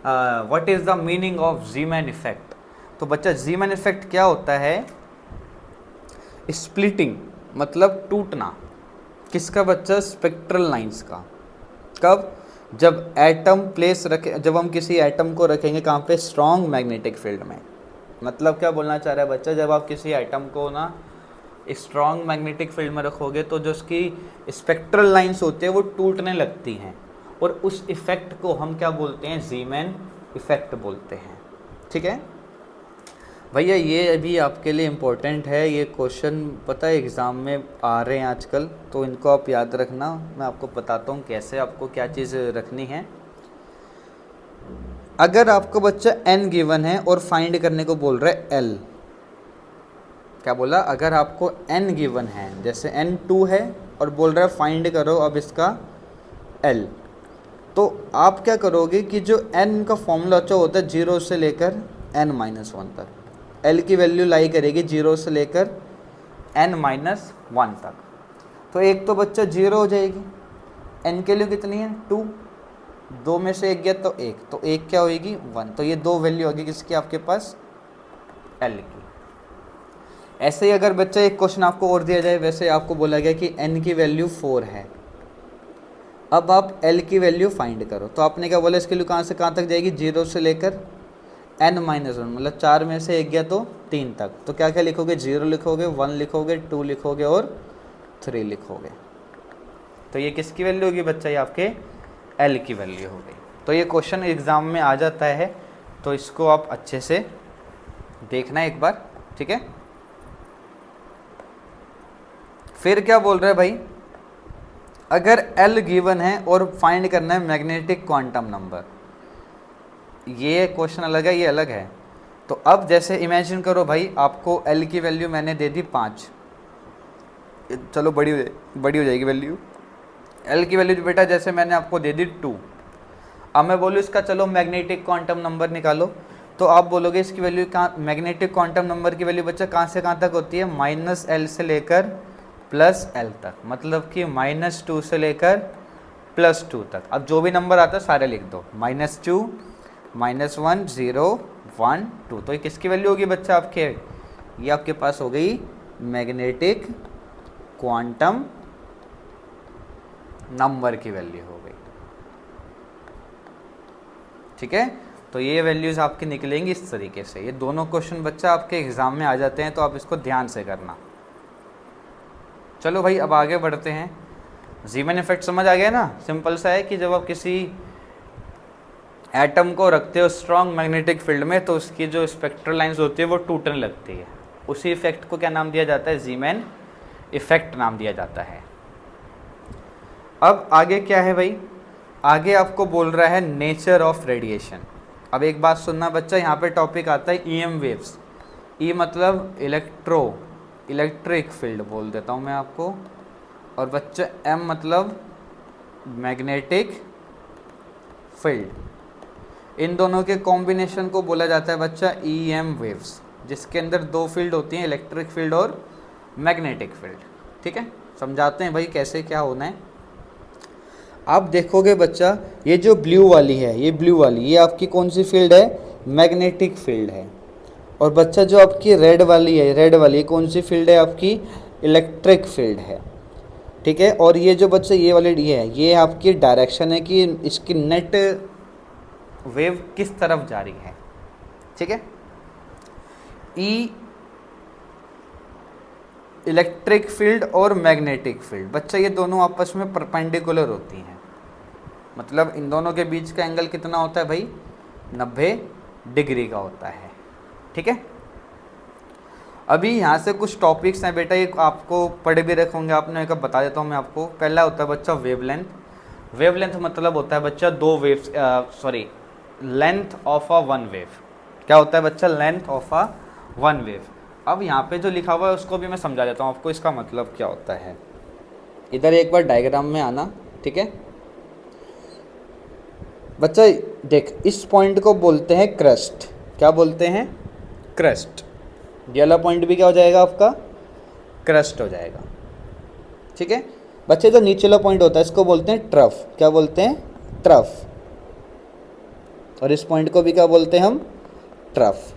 Speaker 1: what is the meaning of Zeeman effect. तो बच्चा ज़ीमैन इफेक्ट क्या होता है? स्प्लिटिंग मतलब टूटना। किसका बच्चा? स्पेक्ट्रल लाइंस का। कब? जब एटम प्लेस रखे, जब हम किसी एटम को रखेंगे कहाँ पे? स्ट्रॉन्ग मैग्नेटिक फील्ड में। मतलब क्या बोलना चाह रहा है बच्चा? जब आप किसी एटम को ना स्ट्रॉन्ग मैग्नेटिक फील्ड में रखोगे तो जो उसकी स्पेक्ट्रल लाइंस होते हैं वो टूटने लगती हैं, और उस इफ़ेक्ट को हम क्या बोलते हैं? ज़ीमैन इफ़ेक्ट बोलते हैं। ठीक है भैया, ये अभी आपके लिए इम्पोर्टेंट है, ये क्वेश्चन पता है एग्ज़ाम में आ रहे हैं आजकल, तो इनको आप याद रखना। मैं आपको बताता हूँ कैसे आपको क्या चीज़ रखनी है। अगर आपको बच्चा n गिवन है और फाइंड करने को बोल रहा है l, क्या बोला? अगर आपको n गिवन है, जैसे n2 है और बोल रहा है फाइंड करो अब इसका l, तो आप क्या करोगे कि जो n का फॉर्मूला जो होता है 0 से लेकर n-1 तक, l की वैल्यू लाई करेगी 0 से लेकर n-1 तक। तो एक तो बच्चा 0 हो जाएगी, n के लिए कितनी है? 2, 2 में से 1 गया तो 1, तो 1 क्या होगी? 1। तो ये 2 वैल्यू होगी किसकी आपके पास? l की। ऐसे ही अगर बच्चा एक क्वेश्चन आपको और दिया जाए, वैसे आपको बोला गया कि n की वैल्यू 4 है, अब आप l की वैल्यू फाइंड करो, तो आपने क्या बोला? इसके लिए कहाँ से कहाँ तक जाएगी? 0 से लेकर n-1, मतलब 4 में से 1 गया तो 3 तक। तो क्या क्या लिखोगे? 0 लिखोगे, 1 लिखोगे, 2 लिखोगे और 3 लिखोगे। तो ये किसकी वैल्यू होगी बच्चा? ये आपके l की वैल्यू हो गई। तो ये क्वेश्चन एग्ज़ाम में आ जाता है, तो इसको आप अच्छे से देखना एक बार। ठीक है, फिर क्या बोल रहे हैं भाई? अगर l गिवन है और फाइंड करना है मैग्नेटिक क्वांटम नंबर, ये क्वेश्चन अलग है, ये अलग है। तो अब जैसे इमेजिन करो भाई, आपको l की वैल्यू मैंने दे दी 5, चलो बड़ी हो जाएगी वैल्यू। l की वैल्यू बेटा जैसे मैंने आपको दे दी 2, अब मैं बोलूँ इसका चलो मैग्नेटिक क्वांटम नंबर निकालो, तो आप बोलोगे इसकी वैल्यू कहाँ? मैग्नेटिक क्वांटम नंबर की वैल्यू बच्चा कहाँ से कहाँ तक होती है? -l से लेकर +l तक, मतलब कि -2 से लेकर +2 तक। अब जो भी नंबर आता है सारे लिख दो, -2, -1, 0, 1, 2। तो ये किसकी वैल्यू होगी बच्चा आपके? ये आपके पास हो गई मैग्नेटिक क्वांटम नंबर की वैल्यू हो गई। ठीक है, तो ये वैल्यूज़ आपकी निकलेंगी इस तरीके से। ये दोनों क्वेश्चन बच्चा आपके एग्ज़ाम में आ जाते हैं, तो आप इसको ध्यान से करना। चलो भाई अब आगे बढ़ते हैं। ज़ीमैन इफेक्ट समझ आ गया ना? सिंपल सा है कि जब आप किसी एटम को रखते हो स्ट्रॉन्ग मैग्नेटिक फील्ड में, तो उसकी जो स्पेक्ट्रल लाइंस होती है वो टूटने लगती है। उसी इफेक्ट को क्या नाम दिया जाता है? ज़ीमैन इफेक्ट नाम दिया जाता है। अब आगे क्या है भाई? आगे आपको बोल रहा है नेचर ऑफ रेडिएशन। अब एक बात सुनना बच्चा, यहाँ पे टॉपिक आता है EM वेव्स। ई मतलब इलेक्ट्रिक फील्ड बोल देता हूँ मैं आपको, और बच्चा M मतलब मैग्नेटिक फील्ड। इन दोनों के कॉम्बिनेशन को बोला जाता है बच्चा EM वेव्स, जिसके अंदर 2 फील्ड होती हैं, इलेक्ट्रिक फील्ड और मैग्नेटिक फील्ड। ठीक है, समझाते हैं भाई कैसे क्या होना है। आप देखोगे बच्चा, ये जो ब्लू वाली है, ये ब्लू वाली, ये आपकी कौन सी फील्ड है? मैग्नेटिक फील्ड है। और बच्चा जो आपकी रेड वाली है, रेड वाली कौन सी फील्ड है? आपकी इलेक्ट्रिक फील्ड है। ठीक है, और ये जो बच्चा ये वाली डी है, ये आपकी डायरेक्शन है कि इसकी नेट वेव किस तरफ जा रही है। ठीक है, ई इलेक्ट्रिक फील्ड और मैग्नेटिक फील्ड बच्चा ये दोनों आपस में परपेंडिकुलर होती हैं, मतलब इन दोनों के बीच का एंगल कितना होता है भाई? 90 डिग्री का होता है। ठीक है, अभी यहाँ से कुछ टॉपिक्स हैं बेटा, ये आपको पढ़े भी रखोगे आपने, एक बता देता हूँ मैं आपको। पहला होता है बच्चा वेवलेंथ। वेवलेंथ मतलब होता है बच्चा दो waves, sorry length of a one wave. क्या होता है बच्चा? Length of a one wave. अब यहाँ पे जो लिखा हुआ है उसको भी मैं समझा देता हूँ आपको, इसका मतलब क्या होता है। इधर एक बार डायग्राम में आना, ठीक है बच्चा। देख, इस पॉइंट को बोलते हैं क्रस्ट। क्या बोलते हैं? क्रस्ट। ये वाला पॉइंट भी क्या हो जाएगा आपका? क्रस्ट हो जाएगा, ठीक है बच्चे। जो नीचे वाला पॉइंट होता है इसको बोलते हैं ट्रफ। क्या बोलते हैं? ट्रफ। और इस पॉइंट को भी क्या बोलते हैं हम? ट्रफ।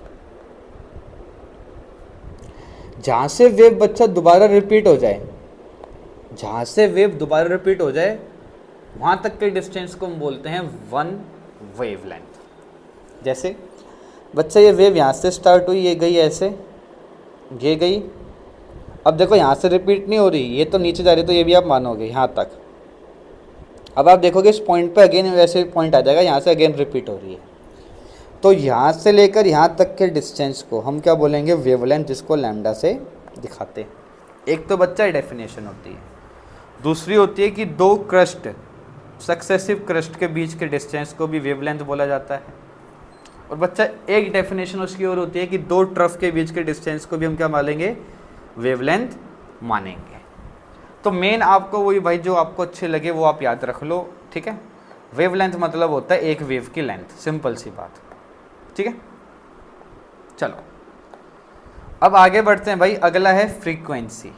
Speaker 1: जहां से वेव बच्चा दोबारा रिपीट हो जाए, जहां से वेव दोबारा रिपीट हो जाए वहां तक के डिस्टेंस को हम बोलते हैं वन वेवलेंथ। जैसे बच्चा ये वेव यहाँ से स्टार्ट हुई, ये गई ऐसे, ये गई। अब देखो यहाँ से रिपीट नहीं हो रही, ये तो नीचे जा रही, तो ये भी आप मानोगे यहाँ तक। अब आप देखोगे इस पॉइंट पे अगेन वैसे पॉइंट आ जाएगा, यहाँ से अगेन रिपीट हो रही है। तो यहाँ से लेकर यहाँ तक के डिस्टेंस को हम क्या बोलेंगे? वेवलेंथ, जिसको लैम्डा से दिखाते हैं। एक तो बच्चा डेफिनेशन होती है, दूसरी होती है कि दो क्रस्ट, सक्सेसिव क्रस्ट के बीच के डिस्टेंस को भी वेवलेंथ बोला जाता है। और बच्चा एक डेफिनेशन उसकी और होती है कि दो ट्रफ के बीच के डिस्टेंस को भी हम क्या मानेंगे? वेवलेंथ मानेंगे। तो मेन आपको वही भाई जो आपको अच्छे लगे वो आप याद रख लो, ठीक है। वेवलेंथ मतलब होता है एक वेव की लेंथ, सिंपल सी बात, ठीक है। चलो अब आगे बढ़ते हैं भाई। अगला है फ्रीक्वेंसी।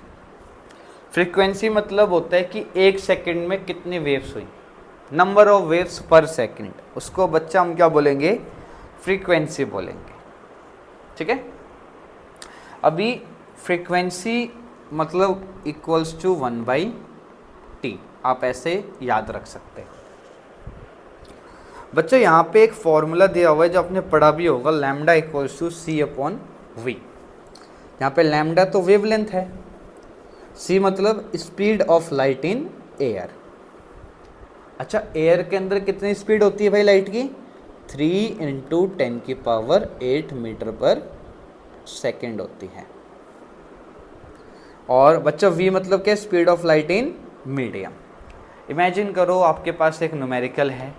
Speaker 1: फ्रीक्वेंसी मतलब होता है कि एक सेकंड में कितनी वेव्स हुई, नंबर ऑफ वेव्स पर सेकंड, उसको बच्चा हम क्या बोलेंगे? फ्रीक्वेंसी बोलेंगे, ठीक है। अभी फ्रीक्वेंसी मतलब इक्वल्स टू 1/t, आप ऐसे याद रख सकते हैं। बच्चों यहाँ पे एक फॉर्मूला दिया हुआ है जो आपने पढ़ा भी होगा, लैम्डा इक्वल्स टू c/v। यहाँ पे लैम्डा तो वेवलेंथ है, c मतलब speed of light in air. अच्छा, एयर के अंदर कितनी स्पीड होती है भाई लाइट की? 3 × 10⁸ मीटर पर सेकेंड होती है। और बच्चा v मतलब क्या? Speed of light in medium. Imagine करो आपके पास एक न्यूमेरिकल है,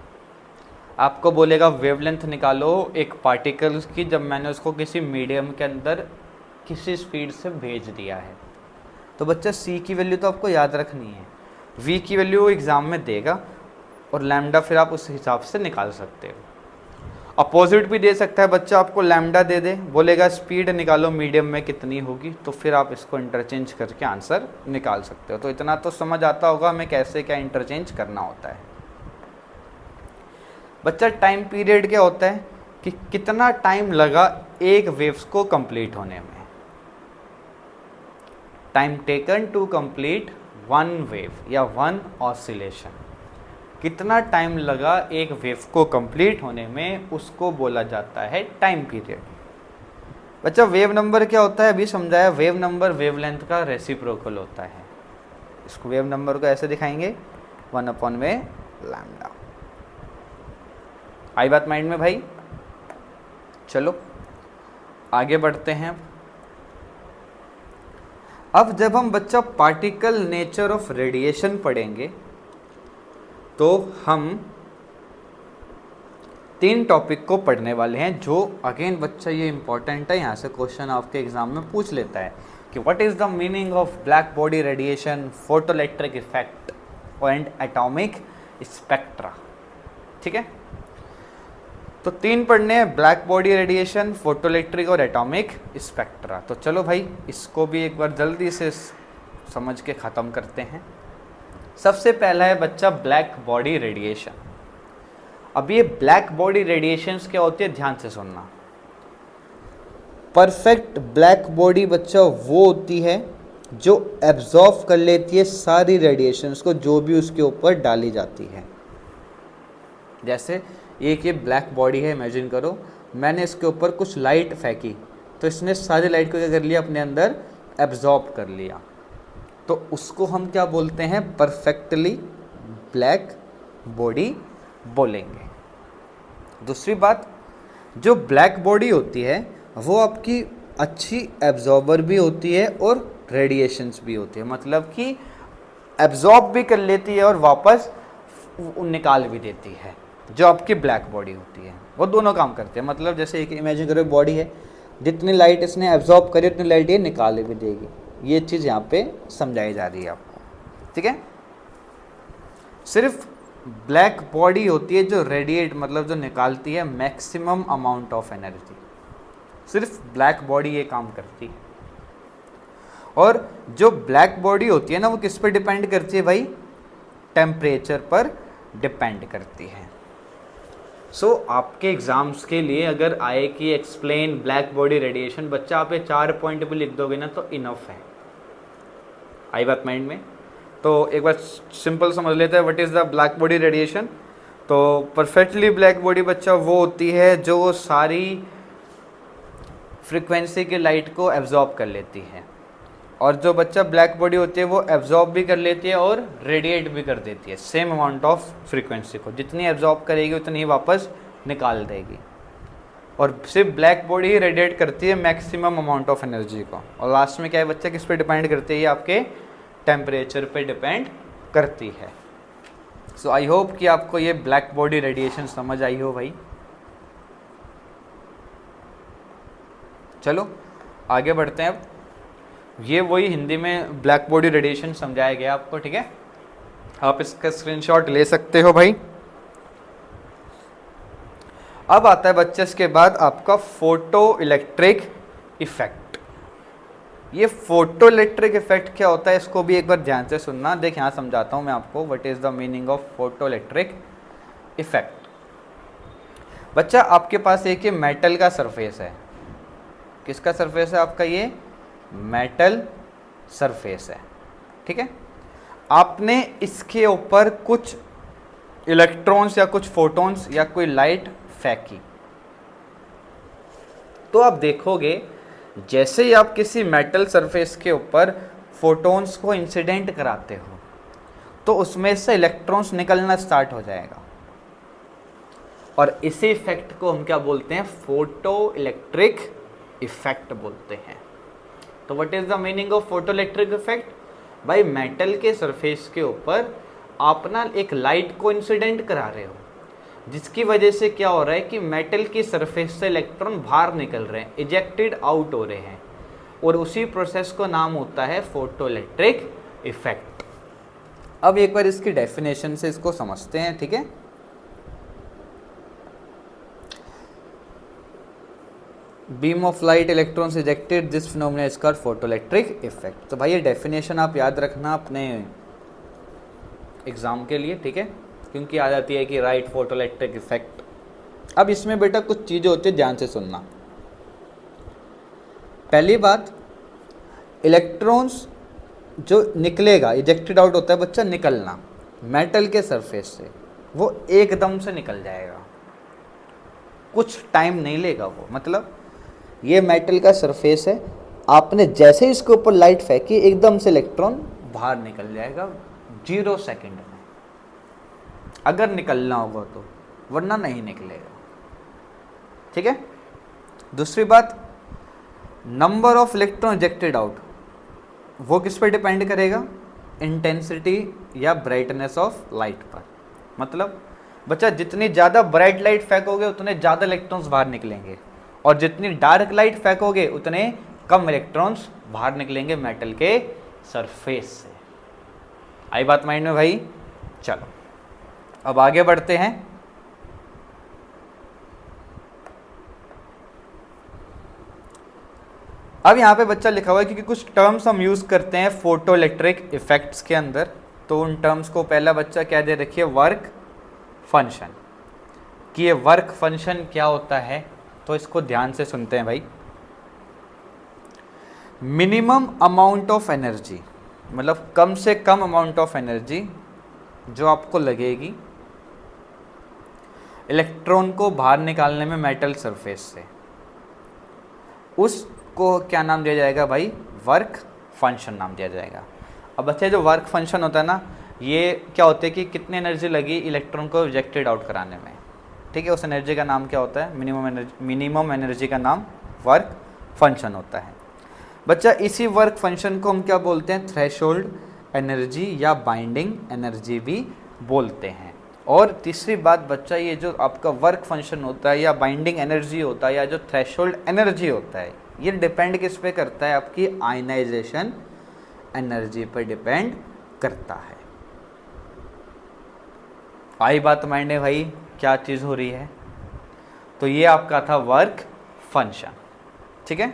Speaker 1: आपको बोलेगा वेवलेंथ निकालो एक पार्टिकल्स की जब मैंने उसको किसी मीडियम के अंदर किसी स्पीड से भेज दिया है। तो बच्चा c की वैल्यू तो आपको याद रखनी है, v की वैल्यू वो एग्ज़ाम में देगा, और लैम्डा फिर आप उस हिसाब से निकाल सकते हो। अपोजिट भी दे सकता है बच्चा, आपको लैम्डा दे दे, बोलेगा स्पीड निकालो मीडियम में कितनी होगी, तो फिर आप इसको इंटरचेंज करके आंसर निकाल सकते हो। तो इतना तो समझ आता होगा हमें कैसे क्या इंटरचेंज करना होता है। बच्चा टाइम पीरियड क्या होता है कि कितना टाइम लगा एक वेव्स को कंप्लीट होने में। Time taken to complete one wave या वन ऑसिलेशन, कितना टाइम लगा एक वेव को कंप्लीट होने में, उसको बोला जाता है टाइम पीरियड। बच्चा वेव नंबर क्या होता है? अभी समझाया, वेव नंबर वेवलेंथ का रेसिप्रोकल होता है। इसको वेव नंबर को ऐसे दिखाएंगे 1/λ। आई बात माइंड में भाई? चलो आगे बढ़ते हैं। अब जब हम बच्चा पार्टिकल नेचर ऑफ रेडिएशन पढ़ेंगे तो हम 3 टॉपिक को पढ़ने वाले हैं, जो अगेन बच्चा ये इंपॉर्टेंट है, यहाँ से क्वेश्चन आपके एग्जाम में पूछ लेता है कि what is the meaning of black body radiation, photoelectric effect and atomic spectra, ठीक है। तो 3 पढ़ने हैं, ब्लैक बॉडी रेडिएशन, फोटोइलेक्ट्रिक और एटॉमिक स्पेक्ट्रा। तो चलो भाई इसको भी एक बार जल्दी से समझ के ख़त्म करते हैं। सबसे पहला है बच्चा ब्लैक बॉडी रेडिएशन। अब ये ब्लैक बॉडी रेडिएशंस क्या होती है, ध्यान से सुनना। परफेक्ट ब्लैक बॉडी बच्चा वो होती है जो एब्जॉर्ब कर लेती है सारी रेडिएशंस को जो भी उसके ऊपर डाली जाती है। जैसे एक ये ब्लैक बॉडी है, इमेजिन करो मैंने इसके ऊपर कुछ लाइट फेंकी तो इसने सारी लाइट को क्या कर लिया, अपने अंदर एब्जॉर्ब कर लिया, तो उसको हम क्या बोलते हैं, परफेक्टली ब्लैक बॉडी बोलेंगे। दूसरी बात, जो ब्लैक बॉडी होती है वो आपकी अच्छी एब्जॉर्बर भी होती है और रेडिएशंस भी होती है, मतलब कि एब्जॉर्ब भी कर लेती है और वापस निकाल भी देती है। जो आपकी ब्लैक बॉडी होती है वो दोनों काम करते हैं, मतलब जैसे एक इमेजिन करो बॉडी है, जितनी लाइट इसने एब्जॉर्ब करी उतनी लाइट ये निकाल भी देगी। ये चीज़ यहाँ पे समझाई जा रही है आपको, ठीक है। सिर्फ ब्लैक बॉडी होती है जो रेडिएट, मतलब जो निकालती है मैक्सिमम अमाउंट ऑफ एनर्जी। सिर्फ ब्लैक बॉडी ये काम करती है। और जो ब्लैक बॉडी होती है ना, वो किस पर डिपेंड करती है भाई? टेम्परेचर पर डिपेंड करती है। सो आपके एग्जाम्स के लिए अगर आए कि एक्सप्लेन ब्लैक बॉडी रेडिएशन, बच्चा आप ये 4 पॉइंट भी लिख दोगे ना तो इनफ है। आई बात माइंड में? तो एक बार सिंपल समझ लेते हैं what is the black body radiation. तो परफेक्टली ब्लैक बॉडी बच्चा वो होती है जो सारी फ्रीक्वेंसी की लाइट को एब्जॉर्ब कर लेती है, और जो बच्चा ब्लैक बॉडी होती है वो एब्जॉर्ब भी कर लेती है और रेडिएट भी कर देती है सेम अमाउंट ऑफ फ्रीक्वेंसी को। जितनी एब्जॉर्ब करेगी उतनी ही वापस निकाल देगी, और सिर्फ ब्लैक बॉडी ही रेडिएट करती है मैक्सिमम अमाउंट ऑफ एनर्जी को। और लास्ट में क्या है बच्चा, किस पे डिपेंड करती है? ये आपके टेम्परेचर पे डिपेंड करती है। सो आई होप कि आपको ये ब्लैक बॉडी रेडिएशन समझ आई हो भाई। चलो आगे बढ़ते हैं। अब ये वही हिंदी में ब्लैक बॉडी रेडिएशन समझाया गया आपको, ठीक है। आप इसका स्क्रीनशॉट ले सकते हो भाई। अब आता है बच्चे इसके बाद आपका फोटो इलेक्ट्रिक इफेक्ट। ये फोटो इलेक्ट्रिक इफेक्ट क्या होता है इसको भी एक बार ध्यान से सुनना। देख यहाँ समझाता हूँ मैं आपको what is the meaning of photo electric effect. बच्चा आपके पास एक ये मेटल का सरफेस है। किसका सरफेस है आपका? ये मेटल सरफेस है, ठीक है। आपने इसके ऊपर कुछ इलेक्ट्रॉन्स या कुछ फोटॉन्स या कोई लाइट फेंकी, तो आप देखोगे जैसे ही आप किसी मेटल सरफेस के ऊपर फोटॉन्स को इंसिडेंट कराते हो तो उसमें से इलेक्ट्रॉन्स निकलना स्टार्ट हो जाएगा, और इसी इफेक्ट को हम क्या बोलते हैं? फोटो इलेक्ट्रिक इफेक्ट बोलते हैं। तो what is the meaning of photo electric effect? भाई मेटल के सरफेस के ऊपर आप ना एक लाइट को इंसिडेंट करा रहे हो, जिसकी वजह से क्या हो रहा है कि मेटल की सरफेस से इलेक्ट्रॉन बाहर निकल रहे हैं, इजेक्टेड आउट हो रहे हैं, और उसी प्रोसेस को नाम होता है फोटो इलेक्ट्रिक इफेक्ट। अब एक बार इसकी डेफिनेशन से इसको समझते हैं, ठीक है। Beam of light electrons ejected, this phenomena is called photo electric effect. तो भाई ये डेफिनेशन आप याद रखना अपने एग्जाम के लिए, ठीक है, क्योंकि आ जाती है कि राइट फोटो इलेक्ट्रिक इफेक्ट। अब इसमें बेटा कुछ चीज़ें होती है, ध्यान से सुनना। पहली बात, इलेक्ट्रॉन्स जो निकलेगा, इजेक्टेड आउट होता है बच्चा, निकलना मेटल के सरफेस से, वो एकदम से निकल जाएगा, कुछ टाइम नहीं लेगा वो। मतलब ये मेटल का सरफेस है, आपने जैसे ही इसके ऊपर लाइट फेंकी एकदम से इलेक्ट्रॉन बाहर निकल जाएगा 0 सेकेंड में, अगर निकलना होगा तो, वरना नहीं निकलेगा, ठीक है। दूसरी बात, number of electron ejected out, वो किस पर डिपेंड करेगा? इंटेंसिटी या ब्राइटनेस ऑफ लाइट पर। मतलब बच्चा जितनी ज़्यादा ब्राइट लाइट फेंकोगे उतने ज़्यादा इलेक्ट्रॉन्स बाहर निकलेंगे, और जितनी डार्क लाइट फेंकोगे उतने कम इलेक्ट्रॉन्स बाहर निकलेंगे मेटल के सरफेस से। आई बात माइंड में भाई? चलो अब आगे बढ़ते हैं। अब यहाँ पे बच्चा लिखा हुआ है क्योंकि कुछ टर्म्स हम यूज़ करते हैं फोटो इलेक्ट्रिक इफेक्ट्स के अंदर, तो उन टर्म्स को पहला बच्चा क्या दे रखिए? Work function. कि ये वर्क फंक्शन क्या होता है, तो इसको ध्यान से सुनते हैं भाई। मिनिमम अमाउंट ऑफ एनर्जी, मतलब कम से कम अमाउंट ऑफ एनर्जी जो आपको लगेगी इलेक्ट्रॉन को बाहर निकालने में मेटल सरफेस से, उसको क्या नाम दिया जाएगा भाई? वर्क फंक्शन नाम दिया जाएगा। अब बच्चे जो वर्क फंक्शन होता है ना, ये क्या होता है कि कितनी एनर्जी लगी इलेक्ट्रॉन को इजेक्टेड आउट कराने में, ठीक है। उस एनर्जी का नाम क्या होता है? मिनिमम एनर्जी का नाम वर्क फंक्शन होता है। बच्चा इसी वर्क फंक्शन को हम क्या बोलते हैं, थ्रेशोल्ड एनर्जी या बाइंडिंग एनर्जी भी बोलते हैं। और तीसरी बात बच्चा, ये जो आपका वर्क फंक्शन होता है या बाइंडिंग एनर्जी होता है या जो थ्रेशोल्ड एनर्जी होता है, ये डिपेंड किस पे करता है, आपकी आयनाइजेशन एनर्जी पर डिपेंड करता है। आई बात माइंड है भाई, क्या चीज़ हो रही है। तो ये आपका था वर्क फंक्शन, ठीक है।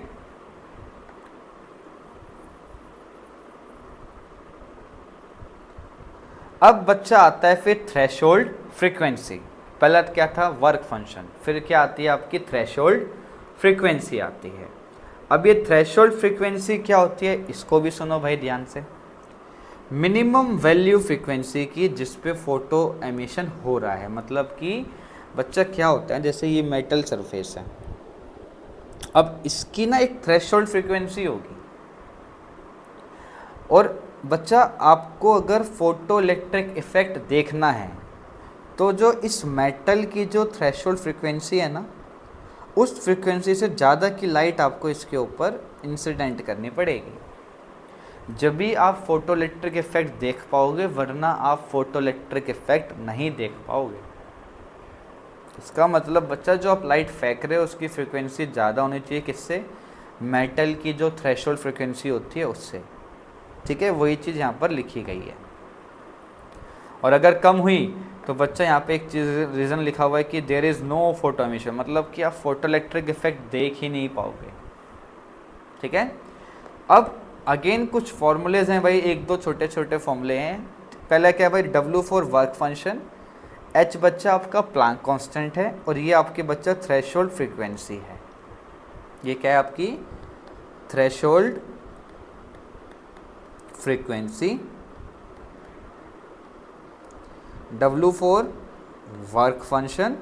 Speaker 1: अब बच्चा आता है फिर थ्रेशोल्ड फ्रीक्वेंसी। पहला क्या था, वर्क फंक्शन, फिर क्या आती है आपकी थ्रेशोल्ड फ्रीक्वेंसी आती है। अब ये थ्रेशोल्ड फ्रीक्वेंसी क्या होती है, इसको भी सुनो भाई ध्यान से। मिनिमम वैल्यू फ्रीक्वेंसी की जिस पे फोटो एमिशन हो रहा है, मतलब कि बच्चा क्या होता है, जैसे ये मेटल सरफेस है, अब इसकी ना एक थ्रेशोल्ड फ्रीक्वेंसी होगी। और बच्चा आपको अगर फोटो इलेक्ट्रिक इफेक्ट देखना है तो जो इस मेटल की जो थ्रेशोल्ड फ्रीक्वेंसी है ना, उस फ्रीक्वेंसी से ज़्यादा की लाइट आपको इसके ऊपर इंसिडेंट करनी पड़ेगी, जब भी आप फोटो इलेक्ट्रिक इफेक्ट देख पाओगे, वरना आप फोटो इलेक्ट्रिक इफेक्ट नहीं देख पाओगे। इसका मतलब बच्चा जो आप लाइट फेंक रहे हो उसकी फ्रीक्वेंसी ज़्यादा होनी चाहिए, किससे, मेटल की जो थ्रेशोल्ड फ्रीक्वेंसी होती है उससे, ठीक है। वही चीज़ यहाँ पर लिखी गई है। और अगर कम हुई तो बच्चा यहाँ पे एक चीज़ रीज़न लिखा हुआ है कि there is no photo emission, मतलब कि आप फोटो इलेक्ट्रिक इफेक्ट देख ही नहीं पाओगे, ठीक है। अब अगेन कुछ फॉर्मूलेज हैं भाई, एक दो छोटे छोटे फॉर्मूले हैं। पहला क्या है भाई, W for work function, H बच्चा आपका प्लैंक कांस्टेंट है, और ये आपके बच्चा थ्रेशोल्ड फ्रीक्वेंसी है। ये क्या है आपकी threshold frequency, W for work function,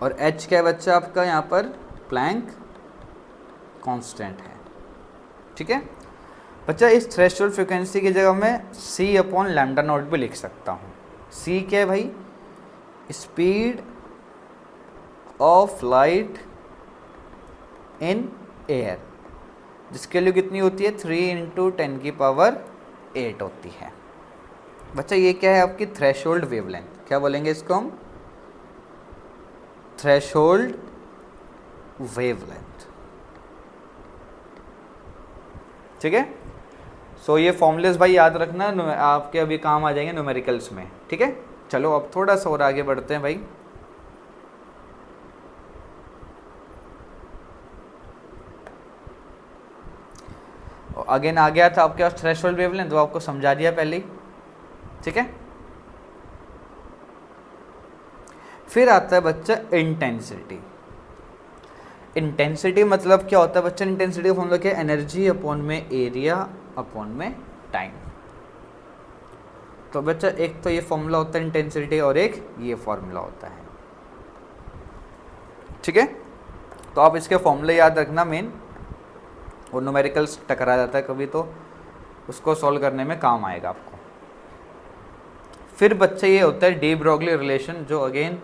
Speaker 1: और H क्या है बच्चा आपका यहाँ पर प्लैंक कांस्टेंट है, ठीक है। बच्चा इस थ्रेशोल्ड फ्रीक्वेंसी की जगह मैं C अपॉन लैम्डा नॉट भी लिख सकता हूँ। C क्या है भाई, speed of light in air, जिसके लिए कितनी होती है 3 × 10⁸ होती है। बच्चा ये क्या है आपकी थ्रेशोल्ड वेवलेंथ, क्या बोलेंगे इसको हम, थ्रेशोल्ड वेवलेंथ, ठीक है। सो ये फॉर्मूलेस भाई याद रखना, आपके अभी काम आ जाएंगे न्यूमेरिकल्स में, ठीक है। चलो अब थोड़ा सा और आगे बढ़ते हैं भाई। अगेन आ गया था आपके पास थ्रेशोल्ड वेवलेंथ, तो आपको समझा दिया पहले ही, ठीक है। फिर आता है बच्चा इंटेंसिटी। इंटेंसिटी मतलब क्या होता है बच्चा, इंटेंसिटी का फॉर्मूला क्या है, एनर्जी अपॉन में एरिया अपॉन में टाइम। तो बच्चा एक तो ये फॉर्मूला होता है इंटेंसिटी, और एक ये फॉर्मूला होता है, ठीक है। तो आप इसके फॉर्मूले याद रखना मेन, और न्यूमेरिकल्स टकरा जाता है कभी तो उसको सॉल्व करने में काम आएगा आपको। फिर बच्चे ये होता है डी ब्रॉगली रिलेशन, जो अगेन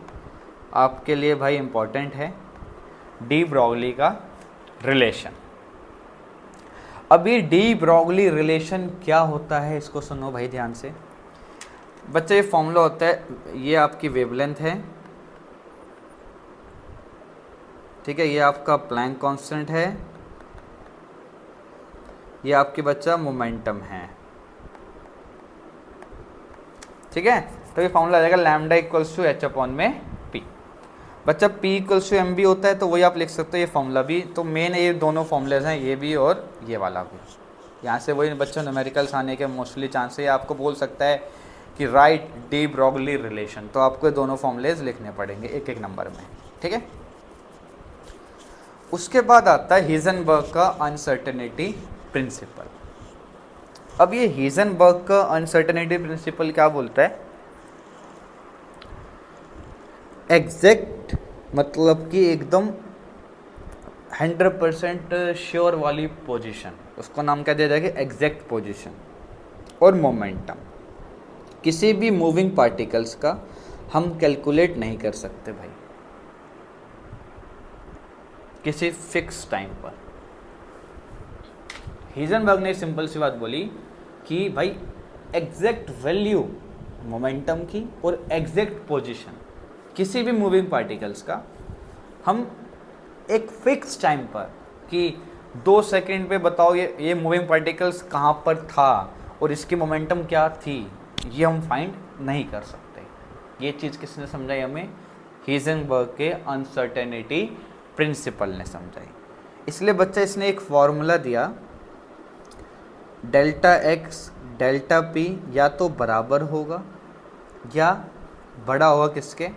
Speaker 1: आपके लिए भाई इंपॉर्टेंट है, डी ब्रॉगली का रिलेशन। अब ये डी ब्रॉगली रिलेशन क्या होता है, इसको सुनो भाई ध्यान से। बच्चे ये फॉर्मूला होता है, ये आपकी वेवलेंथ है, ठीक है, ये आपका प्लैंक कांस्टेंट है, ये आपके बच्चा मोमेंटम है, ठीक है। तो ये फॉर्मूला आ जाएगा lambda equals to H upon में P। बच्चा P इक्वल्स टू MB होता है, तो वही आप लिख सकते हो ये फॉर्मूला भी। तो मेन ये दोनों फॉर्मूलेज हैं, ये भी और ये वाला भी। यहाँ से वही बच्चों न्यूमेरिकल्स आने के मोस्टली चांस है, आपको बोल सकता है कि राइट डी ब्रॉगली रिलेशन, तो आपको दोनों फॉर्मूलेज लिखने पड़ेंगे एक एक नंबर में, ठीक है। उसके बाद आता है हीज़नबर्ग का अनसर्टेनिटी प्रिंसिपल। अब ये हीज़नबर्ग का अनसर्टेनिटी प्रिंसिपल क्या बोलता है, एग्जैक्ट मतलब कि एकदम 100% श्योर वाली पोजीशन, उसको नाम क्या दिया जाएगा, एग्जैक्ट पोजीशन और मोमेंटम। किसी भी मूविंग पार्टिकल्स का हम कैलकुलेट नहीं कर सकते भाई, किसी फिक्स टाइम पर। हीजनबर्ग ने सिंपल सी बात बोली कि भाई एग्जैक्ट वैल्यू मोमेंटम की और एग्जैक्ट पोजीशन किसी भी मूविंग पार्टिकल्स का हम एक फिक्स टाइम पर कि 2 सेकंड पे बताओ ये मूविंग पार्टिकल्स कहाँ पर था और इसकी मोमेंटम क्या थी, ये हम फाइंड नहीं कर सकते। ये चीज़ किसने समझाई हमें? हीजनबर्ग के अनसर्टेनिटी प्रिंसिपल ने समझाई। इसलिए बच्चा इसने एक फॉर्मूला दिया, डेल्टा एक्स डेल्टा पी या तो बराबर होगा या बड़ा होगा किसके?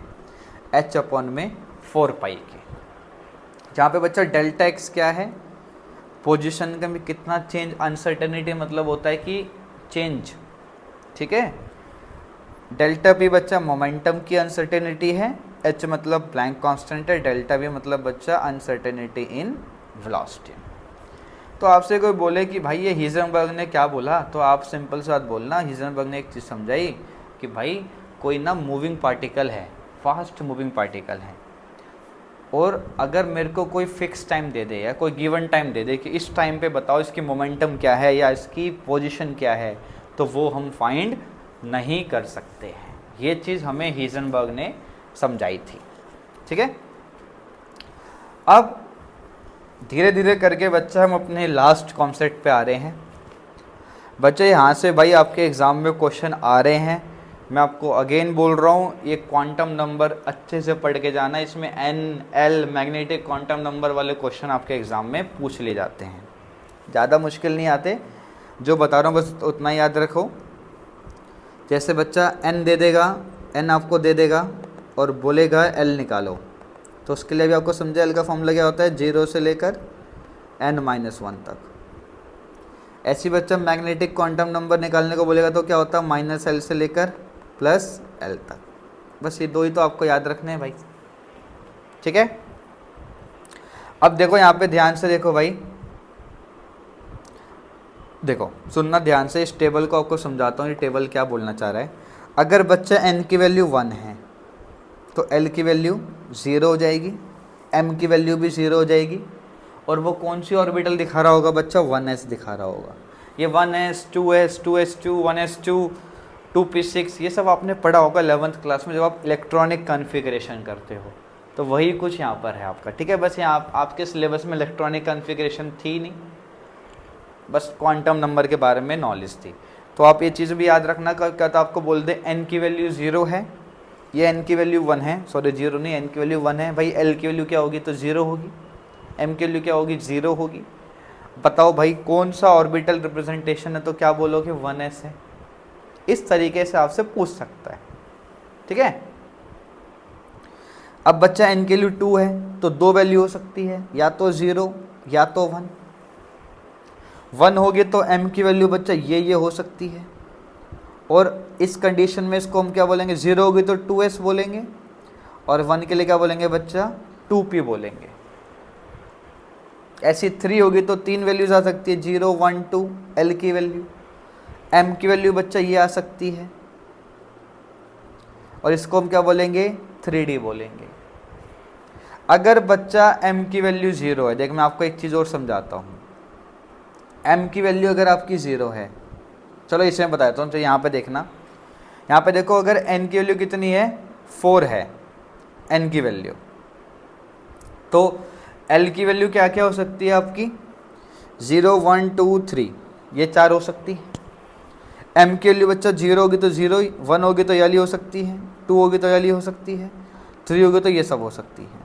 Speaker 1: एच अपॉन में 4 पाई के। जहाँ पे बच्चा डेल्टा एक्स क्या है? पोजीशन का में कितना चेंज, अनसर्टेनिटी मतलब होता है कि चेंज, ठीक है। डेल्टा पी बच्चा मोमेंटम की अनसर्टेनिटी है, एच मतलब ब्लैंक कांस्टेंट है, डेल्टा वी मतलब बच्चा अनसर्टेनिटी इन वेलोसिटी। तो आपसे कोई बोले कि भाई ये हीजनबर्ग ने क्या बोला, तो आप सिंपल सी बात बोलना, हीजनबर्ग ने एक चीज़ समझाई कि भाई कोई ना मूविंग पार्टिकल है, फास्ट मूविंग पार्टिकल है, और अगर मेरे को कोई फिक्स टाइम दे दे या कोई गिवन टाइम दे दे कि इस टाइम पे बताओ इसकी मोमेंटम क्या है या इसकी पोजीशन क्या है, तो वो हम फाइंड नहीं कर सकते हैं। ये चीज़ हमें हीजनबर्ग ने समझाई थी, ठीक है। अब धीरे धीरे करके बच्चा हम अपने लास्ट कॉन्सेप्ट पे आ रहे हैं। बच्चे यहाँ से भाई आपके एग्ज़ाम में क्वेश्चन आ रहे हैं, मैं आपको अगेन बोल रहा हूँ, ये क्वांटम नंबर अच्छे से पढ़ के जाना, इसमें N L magnetic quantum number वाले क्वेश्चन आपके एग्ज़ाम में पूछ लिए जाते हैं, ज़्यादा मुश्किल नहीं आते, जो बता रहा हूँ बस उतना याद रखो। जैसे बच्चा एन दे देगा, एन आपको दे देगा और बोलेगा एल निकालो, तो उसके लिए भी आपको समझा एल का फॉर्मूला क्या होता है, 0 से लेकर n-1 तक। ऐसी बच्चा मैग्नेटिक क्वांटम नंबर निकालने को बोलेगा तो क्या होता है, -L से लेकर +L तक। बस ये 2 ही तो आपको याद रखने हैं भाई, ठीक है। अब देखो यहाँ पे ध्यान से देखो भाई, देखो सुनना ध्यान से, इस टेबल को आपको समझाता हूँ, ये टेबल क्या बोलना चाह रहा है। अगर बच्चा n की वैल्यू 1 है तो L की वैल्यू 0 हो जाएगी, M की वैल्यू भी 0 हो जाएगी, और वो कौन सी ऑर्बिटल दिखा रहा होगा बच्चा, 1s दिखा रहा होगा। ये 1s 2s 2s2 1s2 2p6 ये सब आपने पढ़ा होगा 11th क्लास में जब आप इलेक्ट्रॉनिक कॉन्फ़िगरेशन करते हो, तो वही कुछ यहाँ पर है आपका, ठीक है। बस यहाँ आपके सिलेबस में इलेक्ट्रॉनिक कॉन्फ़िगरेशन थी नहीं, बस क्वांटम नंबर के बारे में नॉलेज थी। तो आप ये चीज़ भी याद रखना, क्या तो आपको बोल दे n की वैल्यू 0 है, ये n की वैल्यू 1 है, सॉरी 0 नहीं, n की वैल्यू 1 है भाई, L की वैल्यू क्या होगी तो 0 होगी, M की वैल्यू क्या होगी 0 होगी। बताओ भाई कौन सा ऑर्बिटल रिप्रेजेंटेशन है, तो क्या बोलोगे 1s है। इस तरीके से आपसे पूछ सकता है, ठीक है। अब बच्चा n की वैल्यू 2 है तो 2 वैल्यू हो सकती है, या तो 0 या तो 1 होगी तो m की वैल्यू बच्चा ये हो सकती है, और इस कंडीशन में इसको हम क्या बोलेंगे, 0 होगी तो 2s बोलेंगे, और 1 के लिए क्या बोलेंगे बच्चा 2p बोलेंगे। ऐसी 3 होगी तो 3 वैल्यूज आ सकती है, 0 1 2 L की वैल्यू, M की वैल्यू बच्चा ये आ सकती है, और इसको हम क्या बोलेंगे 3D बोलेंगे। अगर बच्चा M की वैल्यू 0 है, देख मैं आपको एक चीज़ और समझाता हूँ, M की वैल्यू अगर आपकी 0 है, चलो इसे मैं बताता हूँ, तो यहाँ पे देखना, यहाँ पे देखो अगर n की वैल्यू कितनी है 4 है n की वैल्यू, तो L की वैल्यू क्या क्या हो सकती है आपकी 0 1 2 3 ये 4 हो सकती है। M की वैल्यू बच्चा 0 होगी तो 0, 1 होगी तो ये हो सकती है, 2 होगी तो ये हो सकती है, 3 होगी तो ये सब हो सकती है।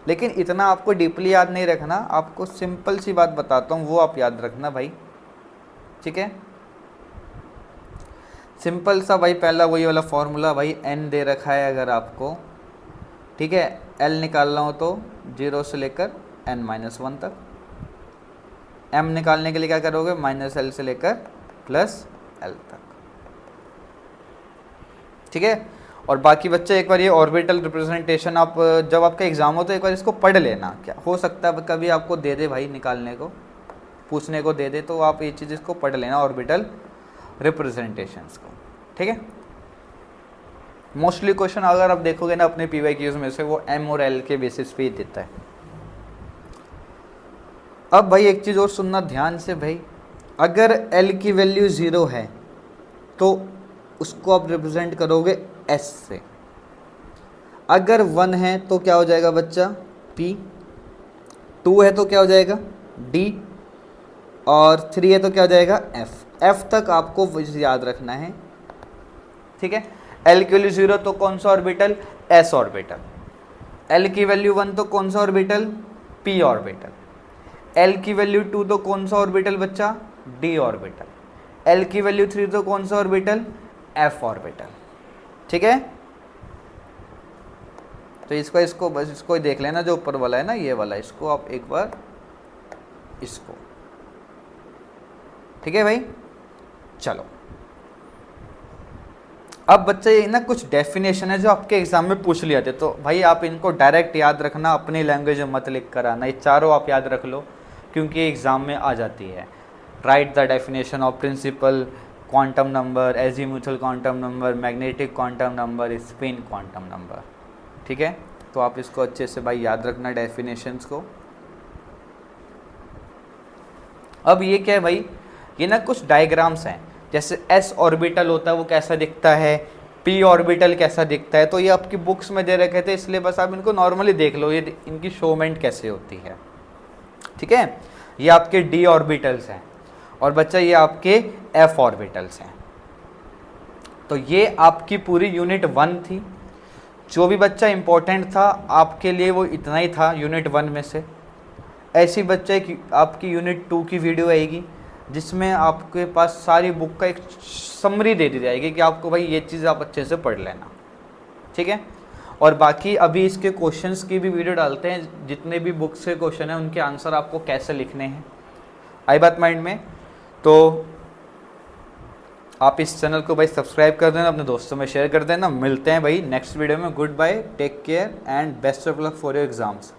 Speaker 1: लेकिन इतना आपको डीपली याद नहीं रखना, आपको सिंपल सी बात बताता हूँ वो आप याद रखना भाई, ठीक है। सिंपल सा भाई, पहला वही वाला फॉर्मूला भाई, n दे रखा है अगर आपको, ठीक है, L निकालना हो तो 0 से लेकर n-1 तक, M निकालने के लिए क्या करोगे -L से लेकर +L तक, ठीक है। और बाकी बच्चे एक बार ये ऑर्बिटल रिप्रेजेंटेशन आप जब आपका एग्जाम हो तो एक बार इसको पढ़ लेना, क्या हो सकता है कभी आपको दे दे भाई निकालने को, पूछने को दे दे, तो आप ये चीज़ इसको पढ़ लेना ऑर्बिटल रिप्रेजेंटेशंस को, ठीक है। मोस्टली क्वेश्चन अगर आप देखोगे ना अपने PYQs में से, वो M और L के बेसिस पे ही देता है, अब भाई एक चीज़ और सुनना ध्यान से भाई, अगर L की वैल्यू 0 है तो उसको आप रिप्रेजेंट करोगे S से, अगर 1 है तो क्या हो जाएगा बच्चा P, 2 है तो क्या हो जाएगा D, और 3 है तो क्या हो जाएगा F तक आपको याद रखना है, ठीक है। L की वैल्यू 0 तो कौन सा ऑर्बिटल, S ऑर्बिटल। L की वैल्यू 1 तो कौन सा ऑर्बिटल, P ऑर्बिटल। L की वैल्यू 2 तो कौन सा ऑर्बिटल बच्चा, D ऑर्बिटल। L की वैल्यू 3 तो कौन सा ऑर्बिटल, F ऑर्बिटल, ठीक है। तो इसको बस इसको ही देख लेना, जो ऊपर वाला है ना ये वाला, इसको आप एक बार इसको, ठीक है भाई। चलो अब बच्चे ये ना कुछ डेफिनेशन है जो आपके एग्जाम में पूछ लिया थे, तो भाई आप इनको डायरेक्ट याद रखना, अपनी लैंग्वेज में मत लिख कर आना, ये चारों आप याद रख लो क्योंकि एग्जाम में आ जाती है। Write the definition of principal quantum number, azimuthal quantum number, magnetic quantum number, spin quantum number, ठीक है। तो आप इसको अच्छे से भाई याद रखना डेफिनेशंस को। अब ये क्या है भाई, ये ना कुछ डायग्राम्स हैं, जैसे s ऑर्बिटल होता है वो कैसा दिखता है, p ऑर्बिटल कैसा दिखता है, तो ये आपकी बुक्स में दे रखे थे, इसलिए बस आप इनको नॉर्मली देख लो, ये इनकी शोमेंट कैसे होती है, ठीक है। ये आपके d ऑर्बिटल्स हैं, और बच्चा ये आपके f ऑर्बिटल्स हैं। तो ये आपकी पूरी यूनिट 1 थी, जो भी बच्चा इंपॉर्टेंट था आपके लिए वो इतना ही था यूनिट 1 में से। ऐसी बच्चे की आपकी यूनिट 2 की वीडियो आएगी जिसमें आपके पास सारी बुक का एक समरी दे दी जाएगी कि आपको भाई ये चीज़ आप अच्छे से पढ़ लेना, ठीक है। और बाकी अभी इसके क्वेश्चंस की भी वीडियो डालते हैं, जितने भी बुक्स के क्वेश्चन हैं उनके आंसर आपको कैसे लिखने हैं, आई बात माइंड में। तो आप इस चैनल को भाई सब्सक्राइब कर देना, अपने दोस्तों में शेयर कर देना। मिलते हैं भाई नेक्स्ट वीडियो में। Goodbye, take care and best of luck for your exams.